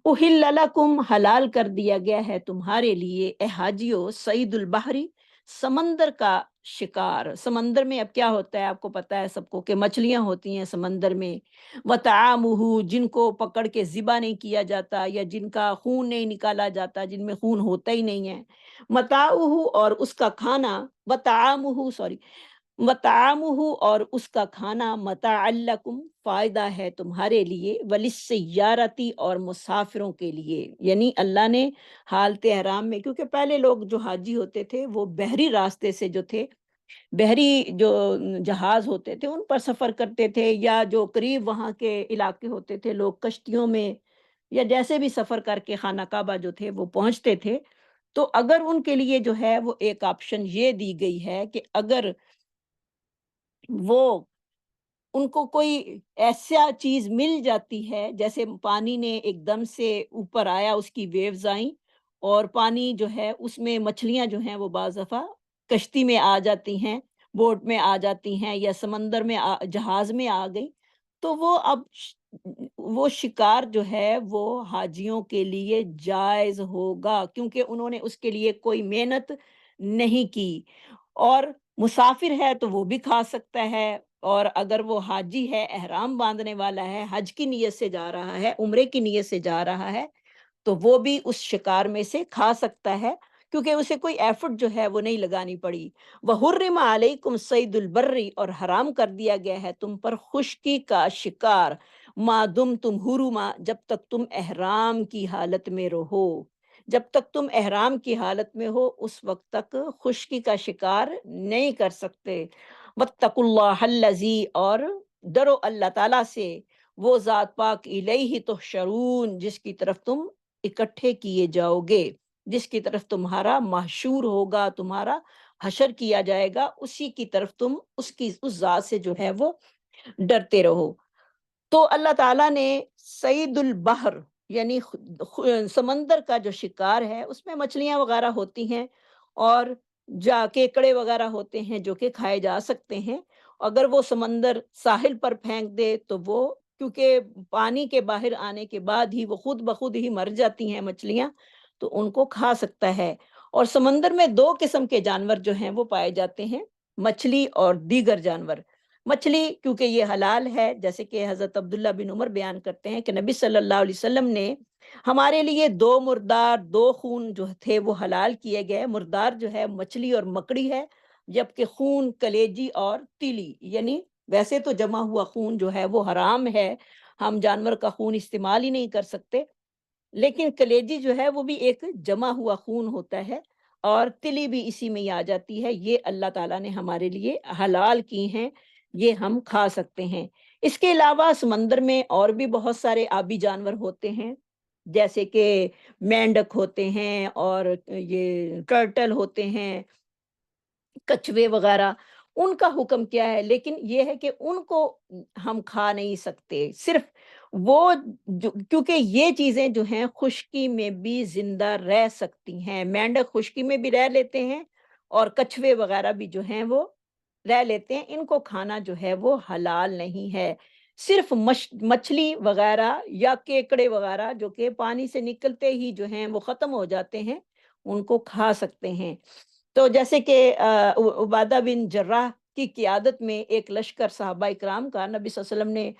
احل لکم، حلال کر دیا گیا ہے تمہارے لیے، اے حاجیو، صید البحری، سمندر کا شکار۔ سمندر میں اب کیا ہوتا ہے آپ کو پتہ ہے سب کو، کہ مچھلیاں ہوتی ہیں سمندر میں، وطعامہ، جن کو پکڑ کے ذبح نہیں کیا جاتا یا جن کا خون نہیں نکالا جاتا، جن میں خون ہوتا ہی نہیں ہے، متاعہ، اور اس کا کھانا، وطعامہ سوری وطعامہ، اور اس کا کھانا، متاع لکم، فائدہ ہے تمہارے لیے، وللسیارتی، اور مسافروں کے لیے۔ یعنی اللہ نے حالت احرام میں، کیونکہ پہلے لوگ جو حاجی ہوتے تھے وہ بحری راستے سے جو تھے، بحری جو جہاز ہوتے تھے ان پر سفر کرتے تھے، یا جو قریب وہاں کے علاقے ہوتے تھے لوگ کشتیوں میں یا جیسے بھی سفر کر کے خانہ کعبہ جو تھے وہ پہنچتے تھے۔ تو اگر ان کے لیے جو ہے وہ ایک آپشن یہ دی گئی ہے کہ اگر وہ ان کو کوئی ایسا چیز مل جاتی ہے، جیسے پانی نے ایک دم سے اوپر آیا، اس کی ویوز آئیں اور پانی جو ہے اس میں مچھلیاں جو ہیں وہ بعض دفعہ کشتی میں آ جاتی ہیں، بوٹ میں آ جاتی ہیں، یا سمندر میں جہاز میں آ گئی، تو وہ اب وہ شکار جو ہے وہ حاجیوں کے لیے جائز ہوگا، کیونکہ انہوں نے اس کے لیے کوئی محنت نہیں کی۔ اور مسافر ہے تو وہ بھی کھا سکتا ہے، اور اگر وہ حاجی ہے، احرام باندھنے والا ہے، حج کی نیت سے جا رہا ہے، عمرے کی نیت سے جا رہا ہے، تو وہ بھی اس شکار میں سے کھا سکتا ہے، کیونکہ اسے کوئی ایفرٹ جو ہے وہ نہیں لگانی پڑی۔ وَحُرِّمَ عَلَيْكُمْ صَيْدُ الْبَرِّ، اور حرام کر دیا گیا ہے تم پر خشکی کا شکار، ما دمتم حرما، جب تک تم احرام کی حالت میں رہو، جب تک تم احرام کی حالت میں ہو اس وقت تک خشکی کا شکار نہیں کر سکتے۔ وَاتَّقُوا اللَّهَ الَّذِي، اور ڈرو اللہ تعالیٰ سے، وہ ذات پاک الیہ تحشرون، جس کی طرف تم اکٹھے کیے جاؤ گے، جس کی طرف تمہارا محشور ہوگا، تمہارا حشر کیا جائے گا، اسی کی طرف تم اس ذات سے جو ہے وہ ڈرتے رہو۔ تو اللہ تعالیٰ نے صید البحر، یعنی سمندر کا جو شکار ہے اس میں مچھلیاں وغیرہ ہوتی ہیں اور کیکڑے وغیرہ ہوتے ہیں جو کہ کھائے جا سکتے ہیں، اگر وہ سمندر ساحل پر پھینک دے تو وہ، کیونکہ پانی کے باہر آنے کے بعد ہی وہ خود بخود ہی مر جاتی ہیں مچھلیاں، تو ان کو کھا سکتا ہے۔ اور سمندر میں دو قسم کے جانور جو ہیں وہ پائے جاتے ہیں، مچھلی اور دیگر جانور۔ مچھلی کیونکہ یہ حلال ہے، جیسے کہ حضرت عبداللہ بن عمر بیان کرتے ہیں کہ نبی صلی اللہ علیہ وسلم نے ہمارے لیے دو مردار، دو خون جو تھے وہ حلال کیے گئے۔ مردار جو ہے مچھلی اور مکڑی ہے، جبکہ خون کلیجی اور تیلی، یعنی ویسے تو جمع ہوا خون جو ہے وہ حرام ہے، ہم جانور کا خون استعمال ہی نہیں کر سکتے، لیکن کلیجی جو ہے وہ بھی ایک جمع ہوا خون ہوتا ہے، اور تلی بھی اسی میں ہی آ جاتی ہے، یہ اللہ تعالیٰ نے ہمارے لیے حلال کی ہیں، یہ ہم کھا سکتے ہیں۔ اس کے علاوہ سمندر میں اور بھی بہت سارے آبی جانور ہوتے ہیں، جیسے کہ مینڈک ہوتے ہیں، اور یہ ٹرٹل ہوتے ہیں، کچھوے وغیرہ، ان کا حکم کیا ہے؟ لیکن یہ ہے کہ ان کو ہم کھا نہیں سکتے، صرف وہ کیونکہ یہ چیزیں جو ہیں خشکی میں بھی زندہ رہ سکتی ہیں، مینڈک خشکی میں بھی رہ لیتے ہیں، اور کچھوے وغیرہ بھی جو ہیں وہ رہ لیتے ہیں، ان کو کھانا جو ہے وہ حلال نہیں ہے۔ صرف مچھلی وغیرہ یا کیکڑے وغیرہ جو کہ پانی سے نکلتے ہی جو ہیں وہ ختم ہو جاتے ہیں، ان کو کھا سکتے ہیں۔ تو جیسے کہ عبادہ بن جراح کی قیادت میں ایک لشکر صحابہ اکرام کا، نبی صلی اللہ علیہ وسلم نے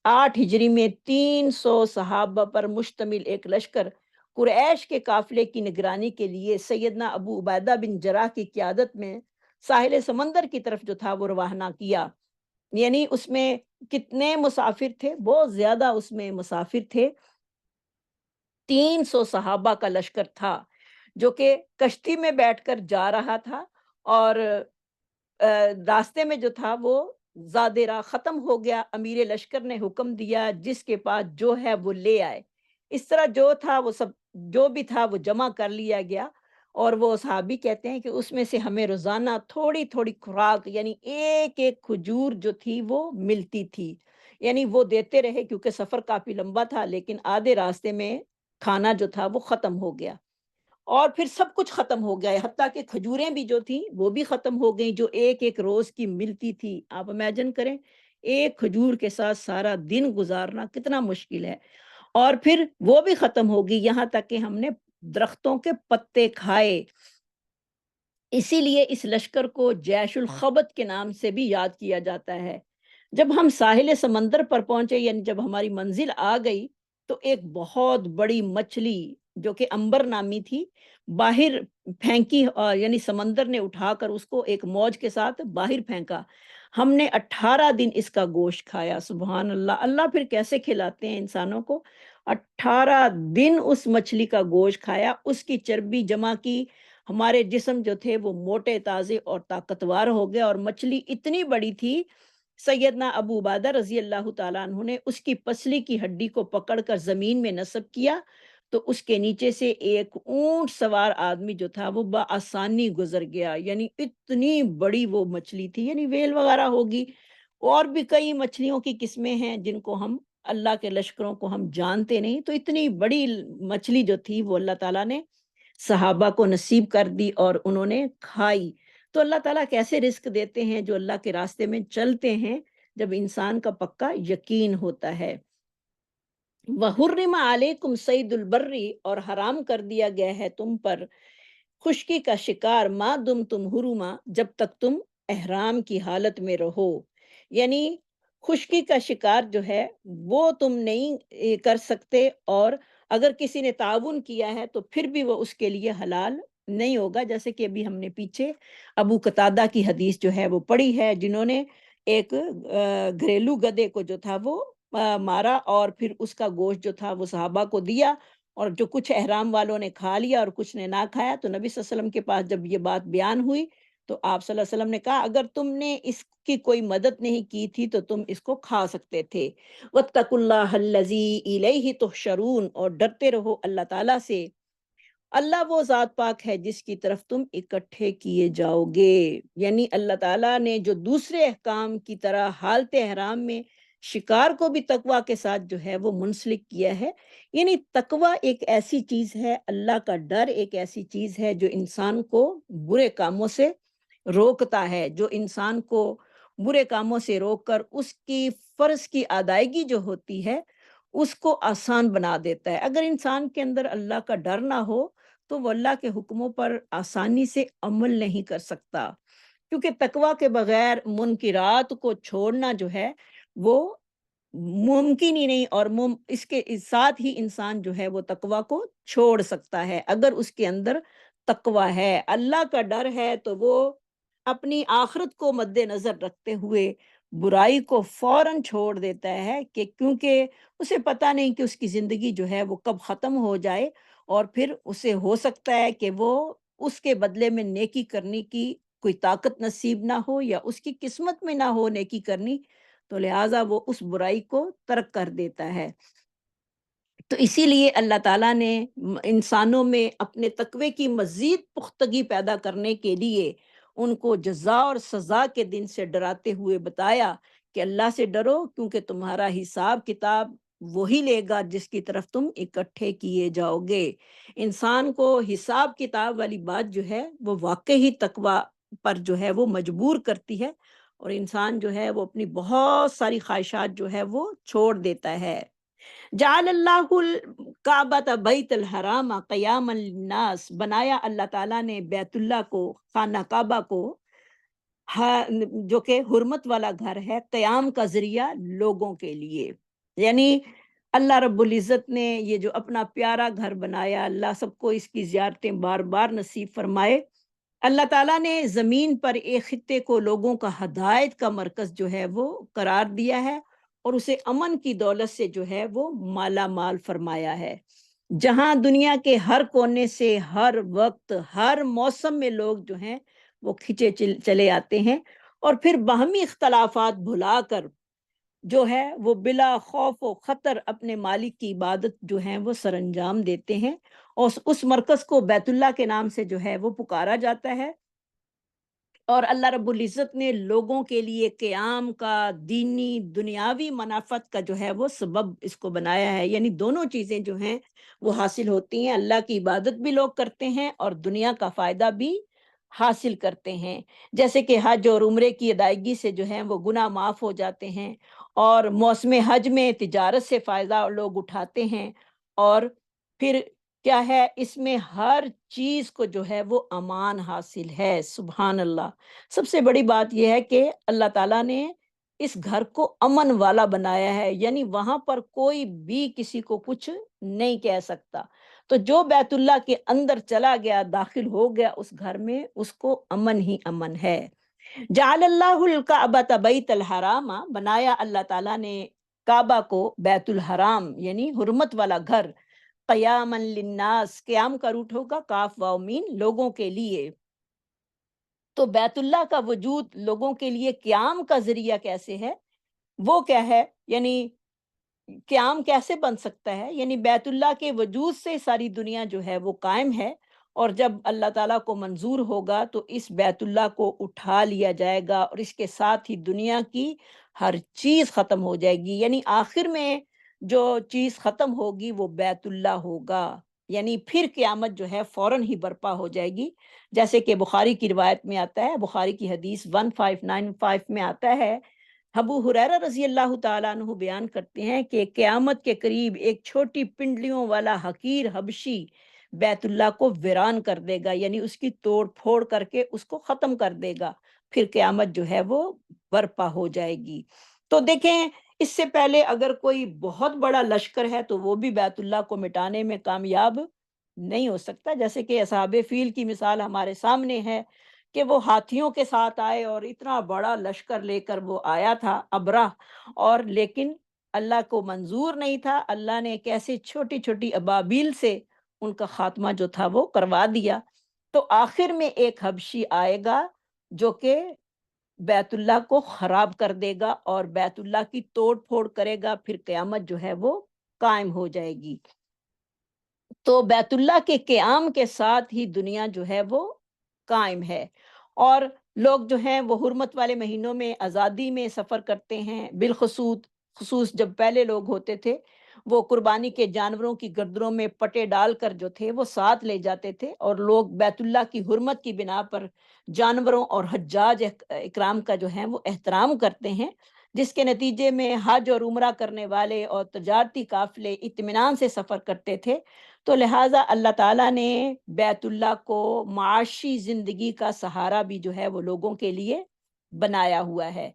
8 ہجری میں 300 صحابہ پر مشتمل ایک لشکر قریش کے قافلے کی نگرانی کے لیے سیدنا ابو عبیدہ بن جراح کی قیادت میں ساحل سمندر کی طرف جو تھا وہ روانہ کیا۔ یعنی اس میں کتنے مسافر تھے؟ بہت زیادہ اس میں مسافر تھے، 300 صحابہ کا لشکر تھا جو کہ کشتی میں بیٹھ کر جا رہا تھا، اور راستے میں جو تھا وہ زاد راہ ختم ہو گیا، امیر لشکر نے حکم دیا جس کے پاس جو ہے وہ لے آئے، اس طرح جو تھا وہ سب، جو بھی تھا وہ جمع کر لیا گیا، اور وہ صحابی کہتے ہیں کہ اس میں سے ہمیں روزانہ تھوڑی تھوڑی خوراک، یعنی ایک ایک کھجور جو تھی وہ ملتی تھی، یعنی وہ دیتے رہے کیونکہ سفر کافی لمبا تھا، لیکن آدھے راستے میں کھانا جو تھا وہ ختم ہو گیا، اور پھر سب کچھ ختم ہو گیا، حتیٰ کہ کھجوریں بھی جو تھیں وہ بھی ختم ہو گئیں جو ایک ایک روز کی ملتی تھی۔ آپ امیجن کریں، ایک کھجور کے ساتھ سارا دن گزارنا کتنا مشکل ہے، اور پھر وہ بھی ختم ہو گئی، یہاں تک کہ ہم نے درختوں کے پتے کھائے۔ اسی لیے اس لشکر کو جیش الخبت کے نام سے بھی یاد کیا جاتا ہے۔ جب ہم ساحل سمندر پر پہنچے، یعنی جب ہماری منزل آ گئی، تو ایک بہت بڑی مچھلی جو کہ امبر نامی تھی باہر پھینکی، اور یعنی سمندر نے اٹھا کر اس کو ایک موج کے ساتھ باہر پھینکا۔ ہم نے 18 دن اس کا گوشت کھایا، سبحان اللہ! اللہ پھر کیسے کھلاتے ہیں انسانوں کو؟ 18 دن اس مچھلی کا گوشت کھایا، اس کی چربی جمع کی، ہمارے جسم جو تھے وہ موٹے تازے اور طاقتور ہو گئے، اور مچھلی اتنی بڑی تھی، سیدنا ابو عبیدہ رضی اللہ تعالیٰ عنہ نے اس کی پسلی کی ہڈی کو پکڑ کر زمین میں نصب کیا، تو اس کے نیچے سے ایک اونٹ سوار آدمی جو تھا وہ بآسانی گزر گیا، یعنی اتنی بڑی وہ مچھلی تھی، یعنی ویل وغیرہ ہوگی، اور بھی کئی مچھلیوں کی قسمیں ہیں جن کو ہم، اللہ کے لشکروں کو ہم جانتے نہیں، تو اتنی بڑی مچھلی جو تھی وہ اللہ تعالیٰ نے صحابہ کو نصیب کر دی اور انہوں نے کھائی۔ تو اللہ تعالیٰ کیسے رزق دیتے ہیں؟ جو اللہ کے راستے میں چلتے ہیں، جب انسان کا پکا یقین ہوتا ہے۔ وَحُرِّمَ عَلَيْكُمْ صَيْدُ الْبَرِّ، اور حرام کر دیا گیا ہے تم پر خشکی کا شکار، ما دم تم حرما، جب تک تم احرام کی حالت میں رہو، یعنی خشکی کا شکار جو ہے وہ تم نہیں کر سکتے، اور اگر کسی نے تعاون کیا ہے تو پھر بھی وہ اس کے لیے حلال نہیں ہوگا، جیسے کہ ابھی ہم نے پیچھے ابو قتادہ کی حدیث جو ہے وہ پڑھی ہے، جنہوں نے ایک گھریلو گدھے کو جو تھا وہ مارا، اور پھر اس کا گوشت جو تھا وہ صحابہ کو دیا، اور جو کچھ احرام والوں نے کھا لیا اور کچھ نے نہ کھایا، تو نبی صلی اللہ علیہ وسلم کے پاس جب یہ بات بیان ہوئی تو آپ صلی اللہ علیہ وسلم نے کہا اگر تم نے اس کی کوئی مدد نہیں کی تھی تو تم اس کو کھا سکتے تھے۔ وَاتَّقُوا اللَّهَ الَّذِي إِلَيْهِ تُحْشَرُونَ، اور ڈرتے رہو اللہ تعالیٰ سے، اللہ وہ ذات پاک ہے جس کی طرف تم اکٹھے کیے جاؤ گے، یعنی اللہ تعالیٰ نے جو دوسرے احکام کی طرح حالت احرام میں شکار کو بھی تقوی کے ساتھ جو ہے وہ منسلک کیا ہے، یعنی تقوی ایک ایسی چیز ہے، اللہ کا ڈر ایک ایسی چیز ہے جو انسان کو برے کاموں سے روکتا ہے، جو انسان کو برے کاموں سے روک کر اس کی فرض کی ادائیگی جو ہوتی ہے اس کو آسان بنا دیتا ہے۔ اگر انسان کے اندر اللہ کا ڈر نہ ہو تو وہ اللہ کے حکموں پر آسانی سے عمل نہیں کر سکتا، کیونکہ تقوی کے بغیر منکرات کو چھوڑنا جو ہے وہ ممکن ہی نہیں، اور اس کے ساتھ ہی انسان جو ہے وہ تقوی کو چھوڑ سکتا ہے اگر اس کے اندر تقوی ہے، اللہ کا ڈر ہے تو وہ اپنی آخرت کو مد نظر رکھتے ہوئے برائی کو فوراً چھوڑ دیتا ہے، کہ کیونکہ اسے پتہ نہیں کہ اس کی زندگی جو ہے وہ کب ختم ہو جائے، اور پھر اسے ہو سکتا ہے کہ وہ اس کے بدلے میں نیکی کرنے کی کوئی طاقت نصیب نہ ہو، یا اس کی قسمت میں نہ ہو نیکی کرنی، تو لہٰذا وہ اس برائی کو ترک کر دیتا ہے۔ تو اسی لیے اللہ تعالیٰ نے انسانوں میں اپنے تقوی کی مزید پختگی پیدا کرنے کے لیے ان کو جزا اور سزا کے دن سے ڈراتے ہوئے بتایا کہ اللہ سے ڈرو، کیونکہ تمہارا حساب کتاب وہی لے گا جس کی طرف تم اکٹھے کیے جاؤ گے۔ انسان کو حساب کتاب والی بات جو ہے وہ واقعی تقوی پر جو ہے وہ مجبور کرتی ہے، اور انسان جو ہے وہ اپنی بہت ساری خواہشات جو ہے وہ چھوڑ دیتا ہے۔ جعل اللہ الکعبۃ بیت الحرام قیاما للناس، بنایا اللہ تعالیٰ نے بیت اللہ کو، خانہ کعبہ کو، جو کہ حرمت والا گھر ہے، قیام کا ذریعہ لوگوں کے لیے۔ یعنی اللہ رب العزت نے یہ جو اپنا پیارا گھر بنایا، اللہ سب کو اس کی زیارتیں بار بار نصیب فرمائے۔ اللہ تعالیٰ نے زمین پر ایک خطے کو لوگوں کا ہدایت کا مرکز جو ہے وہ قرار دیا ہے، اور اسے امن کی دولت سے جو ہے وہ مالا مال فرمایا ہے، جہاں دنیا کے ہر کونے سے ہر وقت ہر موسم میں لوگ جو ہیں وہ کھچے چلے آتے ہیں، اور پھر باہمی اختلافات بھلا کر جو ہے وہ بلا خوف و خطر اپنے مالک کی عبادت جو ہے وہ سر انجام دیتے ہیں، اور اس مرکز کو بیت اللہ کے نام سے جو ہے وہ پکارا جاتا ہے۔ اور اللہ رب العزت نے لوگوں کے لیے قیام کا، دینی دنیاوی منافعت کا جو ہے وہ سبب اس کو بنایا ہے، یعنی دونوں چیزیں جو ہیں وہ حاصل ہوتی ہیں، اللہ کی عبادت بھی لوگ کرتے ہیں اور دنیا کا فائدہ بھی حاصل کرتے ہیں، جیسے کہ حج اور عمرے کی ادائیگی سے جو ہیں وہ گناہ معاف ہو جاتے ہیں، اور موسم حج میں تجارت سے فائدہ لوگ اٹھاتے ہیں، اور پھر کیا ہے، اس میں ہر چیز کو جو ہے وہ امان حاصل ہے۔ سبحان اللہ! سب سے بڑی بات یہ ہے کہ اللہ تعالیٰ نے اس گھر کو امن والا بنایا ہے، یعنی وہاں پر کوئی بھی کسی کو کچھ نہیں کہہ سکتا۔ تو جو بیت اللہ کے اندر چلا گیا، داخل ہو گیا اس گھر میں، اس کو امن ہی امن ہے۔ جعل اللہ الکعبۃ بیت الحرام، بنایا اللہ تعالیٰ نے کعبہ کو بیت الحرام یعنی حرمت والا گھر، قیاما للناس، قیام کا روٹ ہوگا کاف واو مین، لوگوں کے لیے۔ تو بیت اللہ کا وجود لوگوں کے لیے قیام کا ذریعہ کیسے ہے، وہ کیا ہے، یعنی قیام کیسے بن سکتا ہے، یعنی بیت اللہ کے وجود سے ساری دنیا جو ہے وہ قائم ہے، اور جب اللہ تعالیٰ کو منظور ہوگا تو اس بیت اللہ کو اٹھا لیا جائے گا، اور اس کے ساتھ ہی دنیا کی ہر چیز ختم ہو جائے گی، یعنی آخر میں جو چیز ختم ہوگی وہ بیت اللہ ہوگا، یعنی پھر قیامت جو ہے فوراً ہی برپا ہو جائے گی، جیسے کہ بخاری کی روایت میں آتا ہے، بخاری کی حدیث 1595 میں آتا ہے، ابو ہریرہ رضی اللہ تعالیٰ عنہ بیان کرتے ہیں کہ قیامت کے قریب ایک چھوٹی پنڈلیوں والا حقیر حبشی بیت اللہ کو ویران کر دے گا، یعنی اس کی توڑ پھوڑ کر کے اس کو ختم کر دے گا، پھر قیامت جو ہے وہ برپا ہو جائے گی۔ تو دیکھیں، اس سے پہلے اگر کوئی بہت بڑا لشکر ہے تو وہ بھی بیت اللہ کو مٹانے میں کامیاب نہیں ہو سکتا، جیسے کہ اصحاب فیل کی مثال ہمارے سامنے ہے کہ وہ ہاتھیوں کے ساتھ آئے اور اتنا بڑا لشکر لے کر وہ آیا تھا ابرہ، اور لیکن اللہ کو منظور نہیں تھا، اللہ نے کیسے چھوٹی چھوٹی ابابیل سے ان کا خاتمہ جو تھا وہ کروا دیا۔ تو آخر میں ایک حبشی آئے گا جو کہ بیت اللہ کو خراب کر دے گا اور بیت اللہ کی توڑ پھوڑ کرے گا، پھر قیامت جو ہے وہ قائم ہو جائے گی۔ تو بیت اللہ کے قیام کے ساتھ ہی دنیا جو ہے وہ قائم ہے، اور لوگ جو ہیں وہ حرمت والے مہینوں میں آزادی میں سفر کرتے ہیں، خصوص جب پہلے لوگ ہوتے تھے وہ قربانی کے جانوروں کی گردنوں میں پٹے ڈال کر جو تھے وہ ساتھ لے جاتے تھے، اور لوگ بیت اللہ کی حرمت کی بنا پر جانوروں اور حجاج اکرام کا جو ہے وہ احترام کرتے ہیں، جس کے نتیجے میں حج اور عمرہ کرنے والے اور تجارتی قافلے اطمینان سے سفر کرتے تھے۔ تو لہٰذا اللہ تعالیٰ نے بیت اللہ کو معاشی زندگی کا سہارا بھی جو ہے وہ لوگوں کے لیے بنایا ہوا ہے۔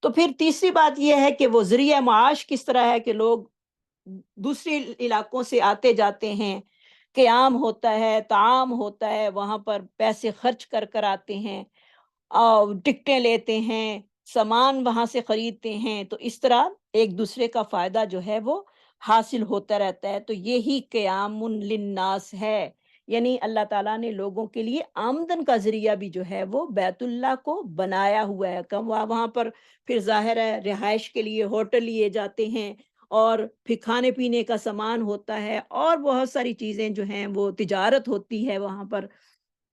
تو پھر تیسری بات یہ ہے کہ وہ ذریعہ معاش کس طرح ہے کہ لوگ دوسرے علاقوں سے آتے جاتے ہیں، قیام ہوتا ہے، طعام ہوتا ہے، وہاں پر پیسے خرچ کر کر آتے ہیں، ٹکٹیں لیتے ہیں، سامان وہاں سے خریدتے ہیں، تو اس طرح ایک دوسرے کا فائدہ جو ہے وہ حاصل ہوتا رہتا ہے۔ تو یہی قیام للناس ہے، یعنی اللہ تعالیٰ نے لوگوں کے لیے آمدن کا ذریعہ بھی جو ہے وہ بیت اللہ کو بنایا ہوا ہے۔ وہاں پر پھر ظاہر ہے رہائش کے لیے ہوٹل لیے جاتے ہیں، اور پھر کھانے پینے کا سامان ہوتا ہے، اور بہت ساری چیزیں جو ہیں وہ تجارت ہوتی ہے وہاں پر۔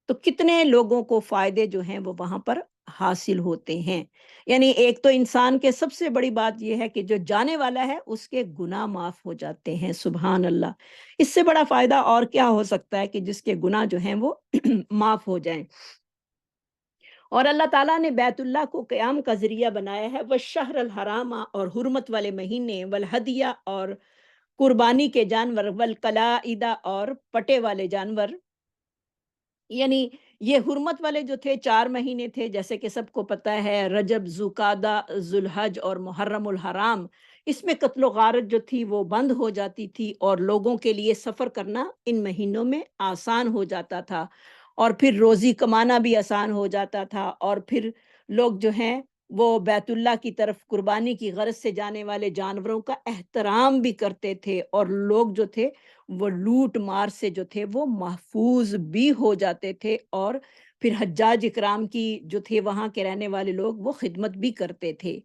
تو کتنے لوگوں کو فائدے جو ہیں وہ وہاں پر حاصل ہوتے ہیں۔ یعنی ایک تو انسان کے سب سے بڑی بات یہ ہے کہ جو جانے والا ہے اس کے گناہ معاف ہو جاتے ہیں، سبحان اللہ۔ اس سے بڑا فائدہ اور کیا ہو سکتا ہے کہ جس کے گناہ جو ہیں وہ معاف ہو جائیں۔ اور اللہ تعالیٰ نے بیت اللہ کو قیام کا ذریعہ بنایا ہے، وہ شہر الحرام، اور حرمت والے مہینے، والہدیہ، اور قربانی کے جانور، والقلائدہ، اور پٹے والے جانور۔ یعنی یہ حرمت والے جو تھے 4 مہینے تھے، جیسے کہ سب کو پتہ ہے، رجب، ذوالقعدہ، ذوالحج اور محرم الحرام۔ اس میں قتل و غارت جو تھی وہ بند ہو جاتی تھی، اور لوگوں کے لیے سفر کرنا ان مہینوں میں آسان ہو جاتا تھا، اور پھر روزی کمانا بھی آسان ہو جاتا تھا، اور پھر لوگ جو ہیں وہ بیت اللہ کی طرف قربانی کی غرض سے جانے والے جانوروں کا احترام بھی کرتے تھے، اور لوگ جو تھے وہ لوٹ مار سے جو تھے وہ محفوظ بھی ہو جاتے تھے، اور پھر حجاج اکرام کی جو تھے وہاں کے رہنے والے لوگ وہ خدمت بھی کرتے تھے۔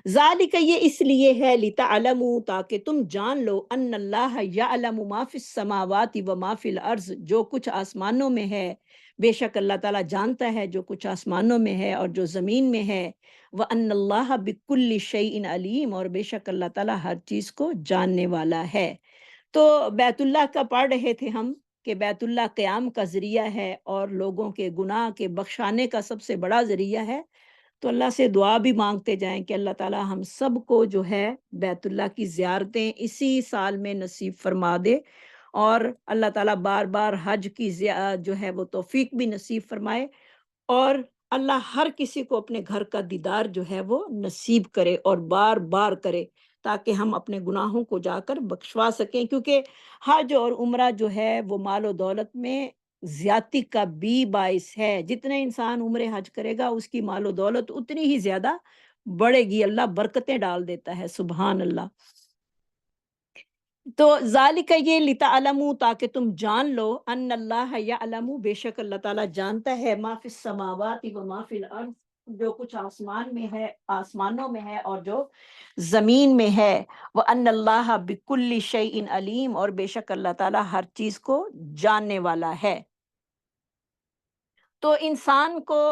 ذالک، یہ اس لیے ہے، لتعلموا، تاکہ تم جان لو، ان اللہ یعلم ما فی السماوات و ما فی الارض، جو کچھ آسمانوں میں ہے، بے شک اللہ تعالیٰ جانتا ہے جو کچھ آسمانوں میں ہے اور جو زمین میں ہے، وَأَنَّ اللَّهَ بِكُلِّ شَيْءٍ عَلِيمٌ، اور بے شک اللہ تعالیٰ ہر چیز کو جاننے والا ہے۔ تو بیت اللہ کا پڑھ رہے تھے ہم کہ بیت اللہ قیام کا ذریعہ ہے، اور لوگوں کے گناہ کے بخشانے کا سب سے بڑا ذریعہ ہے۔ تو اللہ سے دعا بھی مانگتے جائیں کہ اللہ تعالیٰ ہم سب کو جو ہے بیت اللہ کی زیارتیں اسی سال میں نصیب فرما دے، اور اللہ تعالیٰ بار بار حج کی جو ہے وہ توفیق بھی نصیب فرمائے، اور اللہ ہر کسی کو اپنے گھر کا دیدار جو ہے وہ نصیب کرے، اور بار بار کرے، تاکہ ہم اپنے گناہوں کو جا کر بخشوا سکیں، کیونکہ حج اور عمرہ جو ہے وہ مال و دولت میں زیادتی کا بھی باعث ہے۔ جتنے انسان عمرے حج کرے گا اس کی مال و دولت اتنی ہی زیادہ بڑھے گی، اللہ برکتیں ڈال دیتا ہے، سبحان اللہ۔ تو ذالک، یہ لتعلموا، تاکہ تم جان لو، ان اللہ یعلم، بے شک اللہ تعالیٰ جانتا ہے، ما فی السماوات و ما فی الارض، جو کچھ آسمان میں ہے، آسمانوں میں ہے، اور جو زمین میں ہے، وان اللہ بکل شیء علیم، اور بے شک اللہ تعالیٰ ہر چیز کو جاننے والا ہے۔ تو انسان کو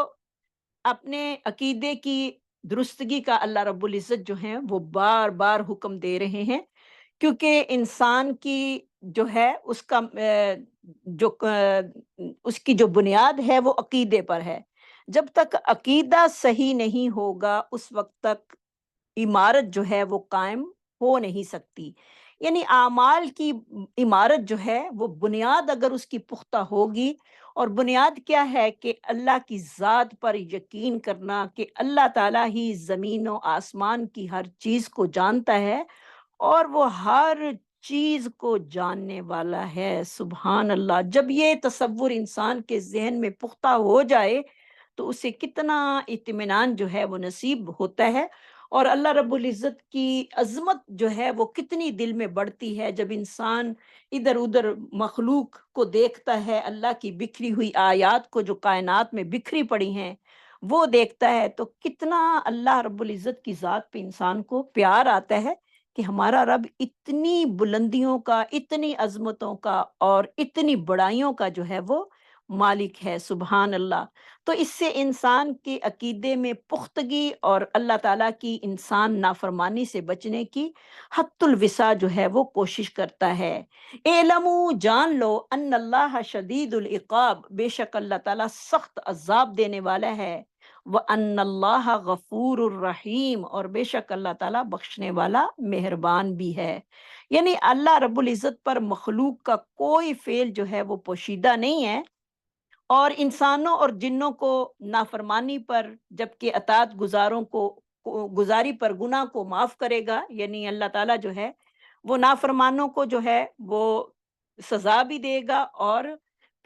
اپنے عقیدے کی درستگی کا اللہ رب العزت جو ہیں وہ بار بار حکم دے رہے ہیں، کیونکہ انسان کی جو ہے اس کا اس کی جو بنیاد ہے وہ عقیدے پر ہے۔ جب تک عقیدہ صحیح نہیں ہوگا اس وقت تک عمارت جو ہے وہ قائم ہو نہیں سکتی۔ یعنی اعمال کی عمارت جو ہے وہ بنیاد اگر اس کی پختہ ہوگی، اور بنیاد کیا ہے کہ اللہ کی ذات پر یقین کرنا کہ اللہ تعالیٰ ہی زمین و آسمان کی ہر چیز کو جانتا ہے، اور وہ ہر چیز کو جاننے والا ہے، سبحان اللہ۔ جب یہ تصور انسان کے ذہن میں پختہ ہو جائے تو اسے کتنا اطمینان جو ہے وہ نصیب ہوتا ہے، اور اللہ رب العزت کی عظمت جو ہے وہ کتنی دل میں بڑھتی ہے جب انسان ادھر ادھر مخلوق کو دیکھتا ہے، اللہ کی بکھری ہوئی آیات کو جو کائنات میں بکھری پڑی ہیں وہ دیکھتا ہے، تو کتنا اللہ رب العزت کی ذات پہ انسان کو پیار آتا ہے کہ ہمارا رب اتنی بلندیوں کا، اتنی عظمتوں کا، اور اتنی بڑائیوں کا جو ہے وہ مالک ہے، سبحان اللہ۔ تو اس سے انسان کے عقیدے میں پختگی، اور اللہ تعالیٰ کی انسان نافرمانی سے بچنے کی حت الوسع جو ہے وہ کوشش کرتا ہے۔ اعلموا، جان لو، ان اللہ شدید العقاب، بے شک اللہ تعالیٰ سخت عذاب دینے والا ہے، وَأَنَّ اللَّهَ غَفُورٌ الرحیم، اور بے شک اللہ تعالیٰ بخشنے والا مہربان بھی ہے۔ یعنی اللہ رب العزت پر مخلوق کا کوئی فعل جو ہے وہ پوشیدہ نہیں ہے، اور انسانوں اور جنوں کو نافرمانی پر، جبکہ اطاعت گزاروں کو گزاری پر گناہ کو معاف کرے گا، یعنی اللہ تعالیٰ جو ہے وہ نافرمانوں کو جو ہے وہ سزا بھی دے گا، اور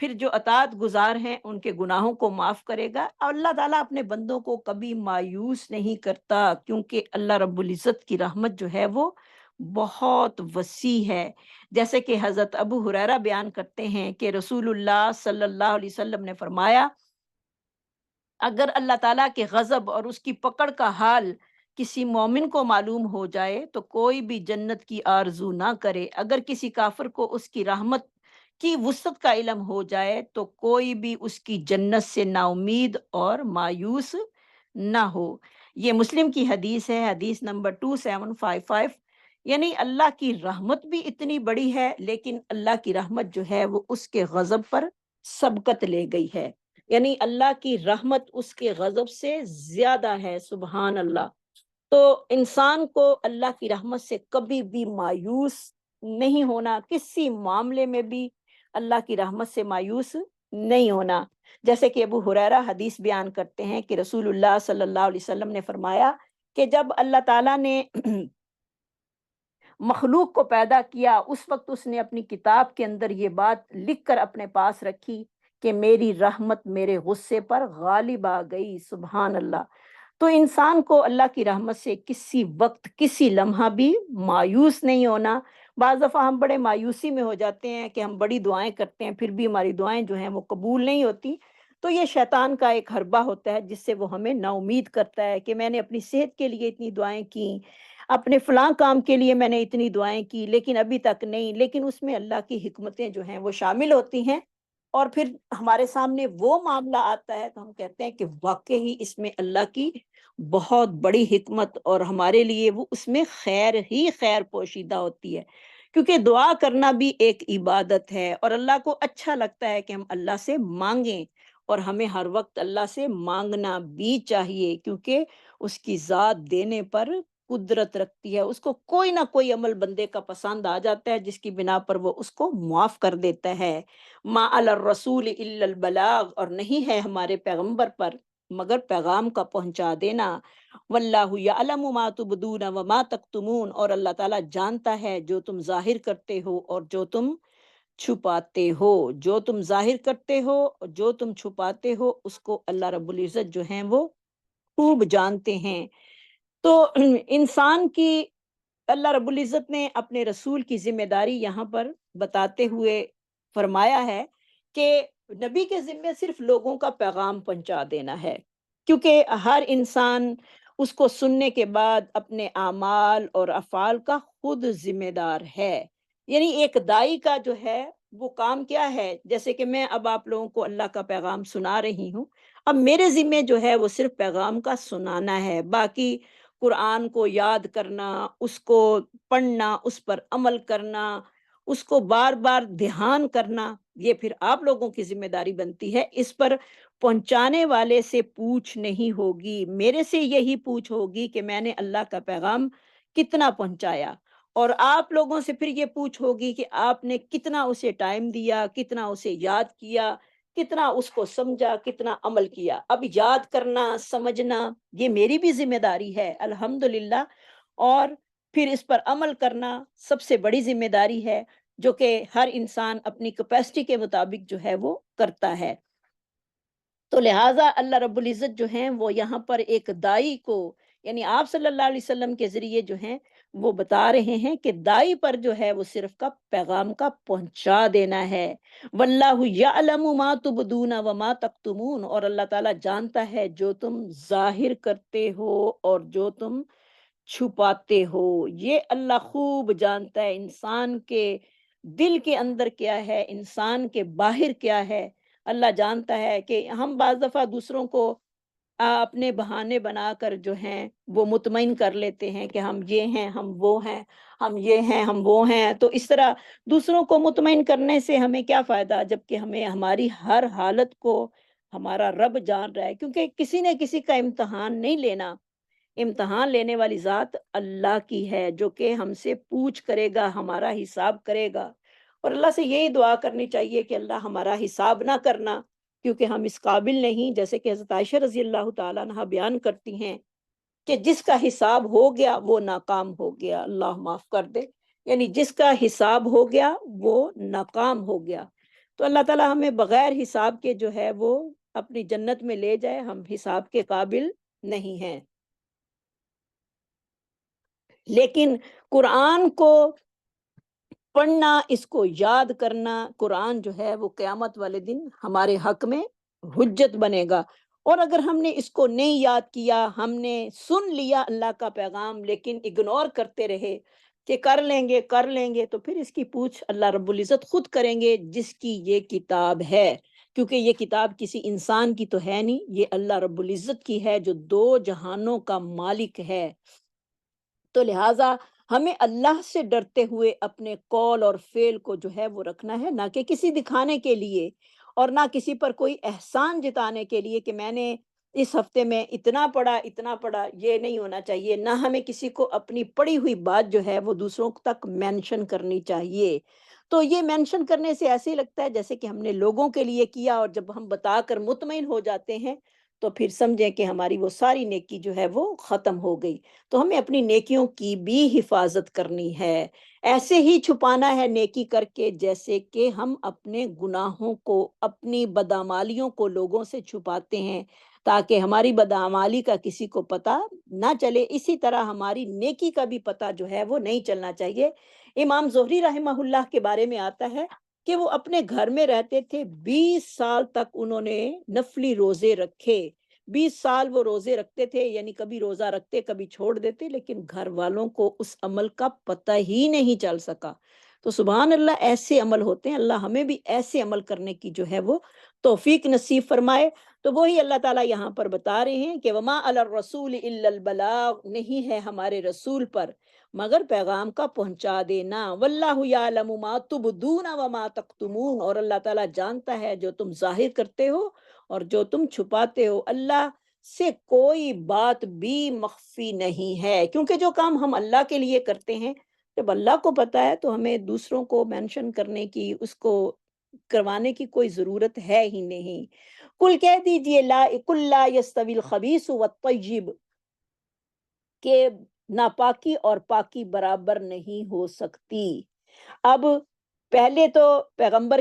پھر جو اطاعت گزار ہیں ان کے گناہوں کو معاف کرے گا. اور اللہ تعالیٰ اپنے بندوں کو کبھی مایوس نہیں کرتا، کیونکہ اللہ رب العزت کی رحمت جو ہے وہ بہت وسیع ہے. جیسے کہ حضرت ابو ہریرہ بیان کرتے ہیں کہ رسول اللہ صلی اللہ علیہ وسلم نے فرمایا، اگر اللہ تعالیٰ کے غضب اور اس کی پکڑ کا حال کسی مومن کو معلوم ہو جائے تو کوئی بھی جنت کی آرزو نہ کرے. اگر کسی کافر کو اس کی رحمت کی وسعت کا علم ہو جائے تو کوئی بھی اس کی جنت سے نا امید اور مایوس نہ ہو. یہ مسلم کی حدیث ہے، حدیث نمبر 2755. یعنی اللہ کی رحمت بھی اتنی بڑی ہے، لیکن اللہ کی رحمت جو ہے وہ اس کے غضب پر سبقت لے گئی ہے. یعنی اللہ کی رحمت اس کے غضب سے زیادہ ہے. سبحان اللہ. تو انسان کو اللہ کی رحمت سے کبھی بھی مایوس نہیں ہونا، کسی معاملے میں بھی اللہ کی رحمت سے مایوس نہیں ہونا. جیسے کہ ابو ہریرہ حدیث بیان کرتے ہیں کہ رسول اللہ صلی اللہ علیہ وسلم نے فرمایا کہ جب اللہ تعالیٰ نے مخلوق کو پیدا کیا، اس وقت اس نے اپنی کتاب کے اندر یہ بات لکھ کر اپنے پاس رکھی کہ میری رحمت میرے غصے پر غالب آ گئی. سبحان اللہ. تو انسان کو اللہ کی رحمت سے کسی وقت کسی لمحہ بھی مایوس نہیں ہونا. بعض دفعہ ہم بڑے مایوسی میں ہو جاتے ہیں کہ ہم بڑی دعائیں کرتے ہیں، پھر بھی ہماری دعائیں جو ہیں وہ قبول نہیں ہوتی. تو یہ شیطان کا ایک حربہ ہوتا ہے جس سے وہ ہمیں نا امید کرتا ہے کہ میں نے اپنی صحت کے لیے اتنی دعائیں کی، اپنے فلاں کام کے لیے میں نے اتنی دعائیں کی، لیکن ابھی تک نہیں. لیکن اس میں اللہ کی حکمتیں جو ہیں وہ شامل ہوتی ہیں، اور پھر ہمارے سامنے وہ معاملہ آتا ہے تو ہم کہتے ہیں کہ واقعی اس میں اللہ کی بہت بڑی حکمت، اور ہمارے لیے وہ اس میں خیر ہی خیر پوشیدہ ہوتی ہے. کیونکہ دعا کرنا بھی ایک عبادت ہے، اور اللہ کو اچھا لگتا ہے کہ ہم اللہ سے مانگیں، اور ہمیں ہر وقت اللہ سے مانگنا بھی چاہیے، کیونکہ اس کی ذات دینے پر قدرت رکھتی ہے. اس کو کوئی نہ کوئی عمل بندے کا پسند آ جاتا ہے جس کی بنا پر وہ اس کو معاف کر دیتا ہے. ما علی الرسول الا البلاغ، اور نہیں ہے ہمارے پیغمبر پر مگر پیغام کا پہنچا دینا. واللہ یعلم ما تبدون وما تکتمون، اور اللہ تعالیٰ جانتا ہے جو تم ظاہر کرتے ہو اور جو تم چھپاتے ہو. جو تم ظاہر کرتے ہو اور جو تم چھپاتے ہو اس کو اللہ رب العزت جو ہیں وہ خوب جانتے ہیں. تو انسان کی اللہ رب العزت نے اپنے رسول کی ذمہ داری یہاں پر بتاتے ہوئے فرمایا ہے کہ نبی کے ذمہ صرف لوگوں کا پیغام پہنچا دینا ہے، کیونکہ ہر انسان اس کو سننے کے بعد اپنے اعمال اور افعال کا خود ذمہ دار ہے. یعنی ایک دائی کا جو ہے وہ کام کیا ہے؟ جیسے کہ میں اب آپ لوگوں کو اللہ کا پیغام سنا رہی ہوں، اب میرے ذمہ جو ہے وہ صرف پیغام کا سنانا ہے. باقی قرآن کو یاد کرنا، اس کو پڑھنا، اس پر عمل کرنا، اس کو بار بار دھیان کرنا، یہ پھر آپ لوگوں کی ذمہ داری بنتی ہے. اس پر پہنچانے والے سے پوچھ نہیں ہوگی، میرے سے یہی پوچھ ہوگی کہ میں نے اللہ کا پیغام کتنا پہنچایا، اور آپ لوگوں سے پھر یہ پوچھ ہوگی کہ آپ نے کتنا اسے ٹائم دیا، کتنا اسے یاد کیا، کتنا اس کو سمجھا، کتنا عمل کیا. اب یاد کرنا، سمجھنا، یہ میری بھی ذمہ داری ہے الحمدللہ، اور پھر اس پر عمل کرنا سب سے بڑی ذمہ داری ہے، جو کہ ہر انسان اپنی کیپیسٹی کے مطابق جو ہے وہ کرتا ہے. تو لہٰذا اللہ رب العزت جو ہیں وہ یہاں پر ایک دائی کو، یعنی آپ صلی اللہ علیہ وسلم کے ذریعے جو ہیں وہ بتا رہے ہیں کہ دائی پر جو ہے وہ صرف کا پیغام کا پہنچا دینا ہے. واللہ یعلم ما تبدون وما تکتمون، اور اللہ تعالیٰ جانتا ہے جو تم ظاہر کرتے ہو اور جو تم چھپاتے ہو. یہ اللہ خوب جانتا ہے انسان کے دل کے اندر کیا ہے، انسان کے باہر کیا ہے. اللہ جانتا ہے کہ ہم بعض دفعہ دوسروں کو اپنے بہانے بنا کر جو ہیں وہ مطمئن کر لیتے ہیں کہ ہم یہ ہیں، ہم وہ ہیں، ہم یہ ہیں، ہم وہ ہیں. تو اس طرح دوسروں کو مطمئن کرنے سے ہمیں کیا فائدہ، جبکہ ہمیں ہماری ہر حالت کو ہمارا رب جان رہا ہے. کیونکہ کسی نے کسی کا امتحان نہیں لینا، امتحان لینے والی ذات اللہ کی ہے، جو کہ ہم سے پوچھ کرے گا، ہمارا حساب کرے گا. اور اللہ سے یہی دعا کرنی چاہیے کہ اللہ ہمارا حساب نہ کرنا، کیونکہ ہم اس قابل نہیں. جیسے کہ حضرت عائشہ رضی اللہ تعالیٰ عنہا بیان کرتی ہیں کہ جس کا حساب ہو گیا وہ ناکام ہو گیا. اللہ معاف کر دے. یعنی جس کا حساب ہو گیا وہ ناکام ہو گیا. تو اللہ تعالیٰ ہمیں بغیر حساب کے جو ہے وہ اپنی جنت میں لے جائے، ہم حساب کے قابل نہیں ہیں۔ لیکن قرآن کو پڑھنا، اس کو یاد کرنا، قرآن جو ہے وہ قیامت والے دن ہمارے حق میں حجت بنے گا۔ اور اگر ہم نے اس کو نہیں یاد کیا، ہم نے سن لیا اللہ کا پیغام لیکن اگنور کرتے رہے کہ کر لیں گے، تو پھر اس کی پوچھ اللہ رب العزت خود کریں گے، جس کی یہ کتاب ہے۔ کیونکہ یہ کتاب کسی انسان کی تو ہے نہیں، یہ اللہ رب العزت کی ہے جو دو جہانوں کا مالک ہے۔ تو لہٰذا ہمیں اللہ سے ڈرتے ہوئے اپنے قول اور فعل کو جو ہے وہ رکھنا ہے، نہ کہ کسی دکھانے کے لیے اور نہ کسی پر کوئی احسان جتانے کے لیے کہ میں نے اس ہفتے میں اتنا پڑھا، یہ نہیں ہونا چاہیے۔ نہ ہمیں کسی کو اپنی پڑھی ہوئی بات جو ہے وہ دوسروں تک مینشن کرنی چاہیے۔ تو یہ مینشن کرنے سے ایسے ہی لگتا ہے جیسے کہ ہم نے لوگوں کے لیے کیا، اور جب ہم بتا کر مطمئن ہو جاتے ہیں تو پھر سمجھیں کہ ہماری وہ ساری نیکی جو ہے وہ ختم ہو گئی۔ تو ہمیں اپنی نیکیوں کی بھی حفاظت کرنی ہے، ایسے ہی چھپانا ہے نیکی کر کے جیسے کہ ہم اپنے گناہوں کو، اپنی بدعمالیوں کو لوگوں سے چھپاتے ہیں، تاکہ ہماری بدعمالی کا کسی کو پتہ نہ چلے۔ اسی طرح ہماری نیکی کا بھی پتہ جو ہے وہ نہیں چلنا چاہیے۔ امام زہری رحمہ اللہ کے بارے میں آتا ہے کہ وہ اپنے گھر میں رہتے تھے، 20 سال تک انہوں نے نفلی روزے رکھے۔ 20 سال وہ روزے رکھتے تھے، یعنی کبھی روزہ رکھتے کبھی چھوڑ دیتے، لیکن گھر والوں کو اس عمل کا پتہ ہی نہیں چل سکا۔ تو سبحان اللہ، ایسے عمل ہوتے ہیں۔ اللہ ہمیں بھی ایسے عمل کرنے کی جو ہے وہ توفیق نصیب فرمائے۔ تو وہی اللہ تعالیٰ یہاں پر بتا رہے ہیں کہ وما علی الرسول الا البلاغ، نہیں ہے ہمارے رسول پر مگر پیغام کا پہنچا دینا۔ واللہ یعلم ما تبدون وما تکتمون، اور اللہ تعالیٰ جانتا ہے جو تم ظاہر کرتے ہو اور جو تم چھپاتے ہو۔ اللہ سے کوئی بات بھی مخفی نہیں ہے، کیونکہ جو کام ہم اللہ کے لیے کرتے ہیں، جب اللہ کو پتہ ہے تو ہمیں دوسروں کو مینشن کرنے کی، اس کو کروانے کی کوئی ضرورت ہے ہی نہیں۔ کل کہہ دیجئے کل لا یستوی الخبیث والطیب، کہ ناپاکی اور پاکی برابر نہیں ہو سکتی۔ اب پہلے تو پیغمبر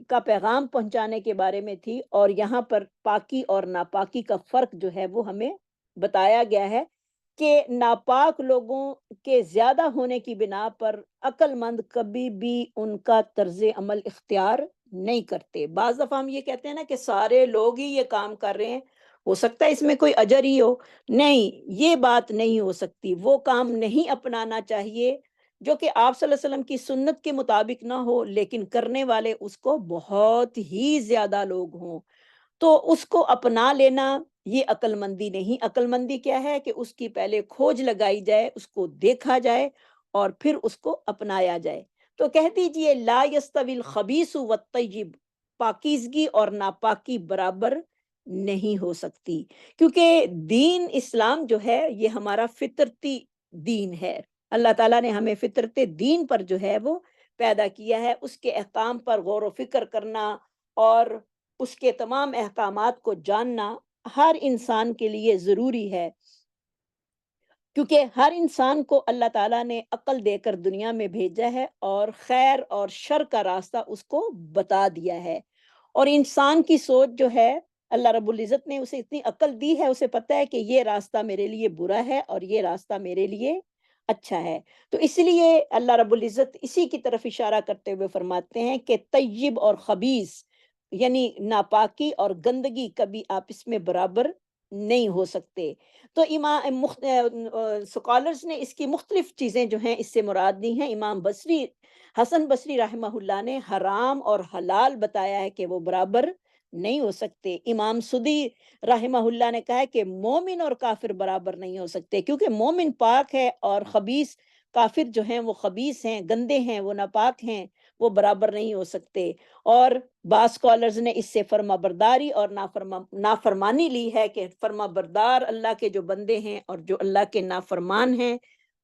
کا پیغام پہنچانے کے بارے میں تھی، اور یہاں پر پاکی اور ناپاکی کا فرق جو ہے وہ ہمیں بتایا گیا ہے کہ ناپاک لوگوں کے زیادہ ہونے کی بنا پر عقل مند کبھی بھی ان کا طرز عمل اختیار نہیں کرتے۔ بعض دفعہ ہم یہ کہتے ہیں نا کہ سارے لوگ ہی یہ کام کر رہے ہیں، ہو سکتا ہے اس میں کوئی اجر ہی ہو۔ نہیں، یہ بات نہیں ہو سکتی۔ وہ کام نہیں اپنانا چاہیے جو کہ آپ صلی اللہ علیہ وسلم کی سنت کے مطابق نہ ہو، لیکن کرنے والے اس کو بہت ہی زیادہ لوگ ہوں۔ تو اس کو اپنا لینا یہ عقل مندی نہیں۔ عقل مندی کیا ہے کہ اس کی پہلے کھوج لگائی جائے، اس کو دیکھا جائے اور پھر اس کو اپنایا جائے۔ تو کہہ دیجئے لا یستوی الخبیث والطیب، پاکیزگی اور ناپاکی برابر نہیں ہو سکتی، کیونکہ دین اسلام جو ہے یہ ہمارا فطرتی دین ہے۔ اللہ تعالیٰ نے ہمیں فطرت دین پر جو ہے وہ پیدا کیا ہے۔ اس کے احکام پر غور و فکر کرنا اور اس کے تمام احکامات کو جاننا ہر انسان کے لیے ضروری ہے، کیونکہ ہر انسان کو اللہ تعالیٰ نے عقل دے کر دنیا میں بھیجا ہے اور خیر اور شر کا راستہ اس کو بتا دیا ہے۔ اور انسان کی سوچ جو ہے، اللہ رب العزت نے اسے اتنی عقل دی ہے، اسے پتہ ہے کہ یہ راستہ میرے لیے برا ہے اور یہ راستہ میرے لیے اچھا ہے۔ تو اس لیے اللہ رب العزت اسی کی طرف اشارہ کرتے ہوئے فرماتے ہیں کہ طیب اور خبیث، یعنی ناپاکی اور گندگی کبھی آپس میں برابر نہیں ہو سکتے۔ تو سکالرز نے اس کی مختلف چیزیں جو ہیں اس سے مراد لی ہیں۔ امام بصری، حسن بصری رحمہ اللہ نے حرام اور حلال بتایا ہے کہ وہ برابر نہیں ہو سکتے۔ امام سدی رحمہ اللہ نے کہا ہے کہ مومن اور کافر برابر نہیں ہو سکتے، کیونکہ مومن پاک ہے اور خبیث کافر جو ہیں وہ خبیث ہیں، گندے ہیں، وہ ناپاک ہیں، وہ برابر نہیں ہو سکتے۔ اور بعض اسکالرز نے اس سے فرما برداری اور نافرمانی لی ہے کہ فرما بردار اللہ کے جو بندے ہیں اور جو اللہ کے نافرمان ہیں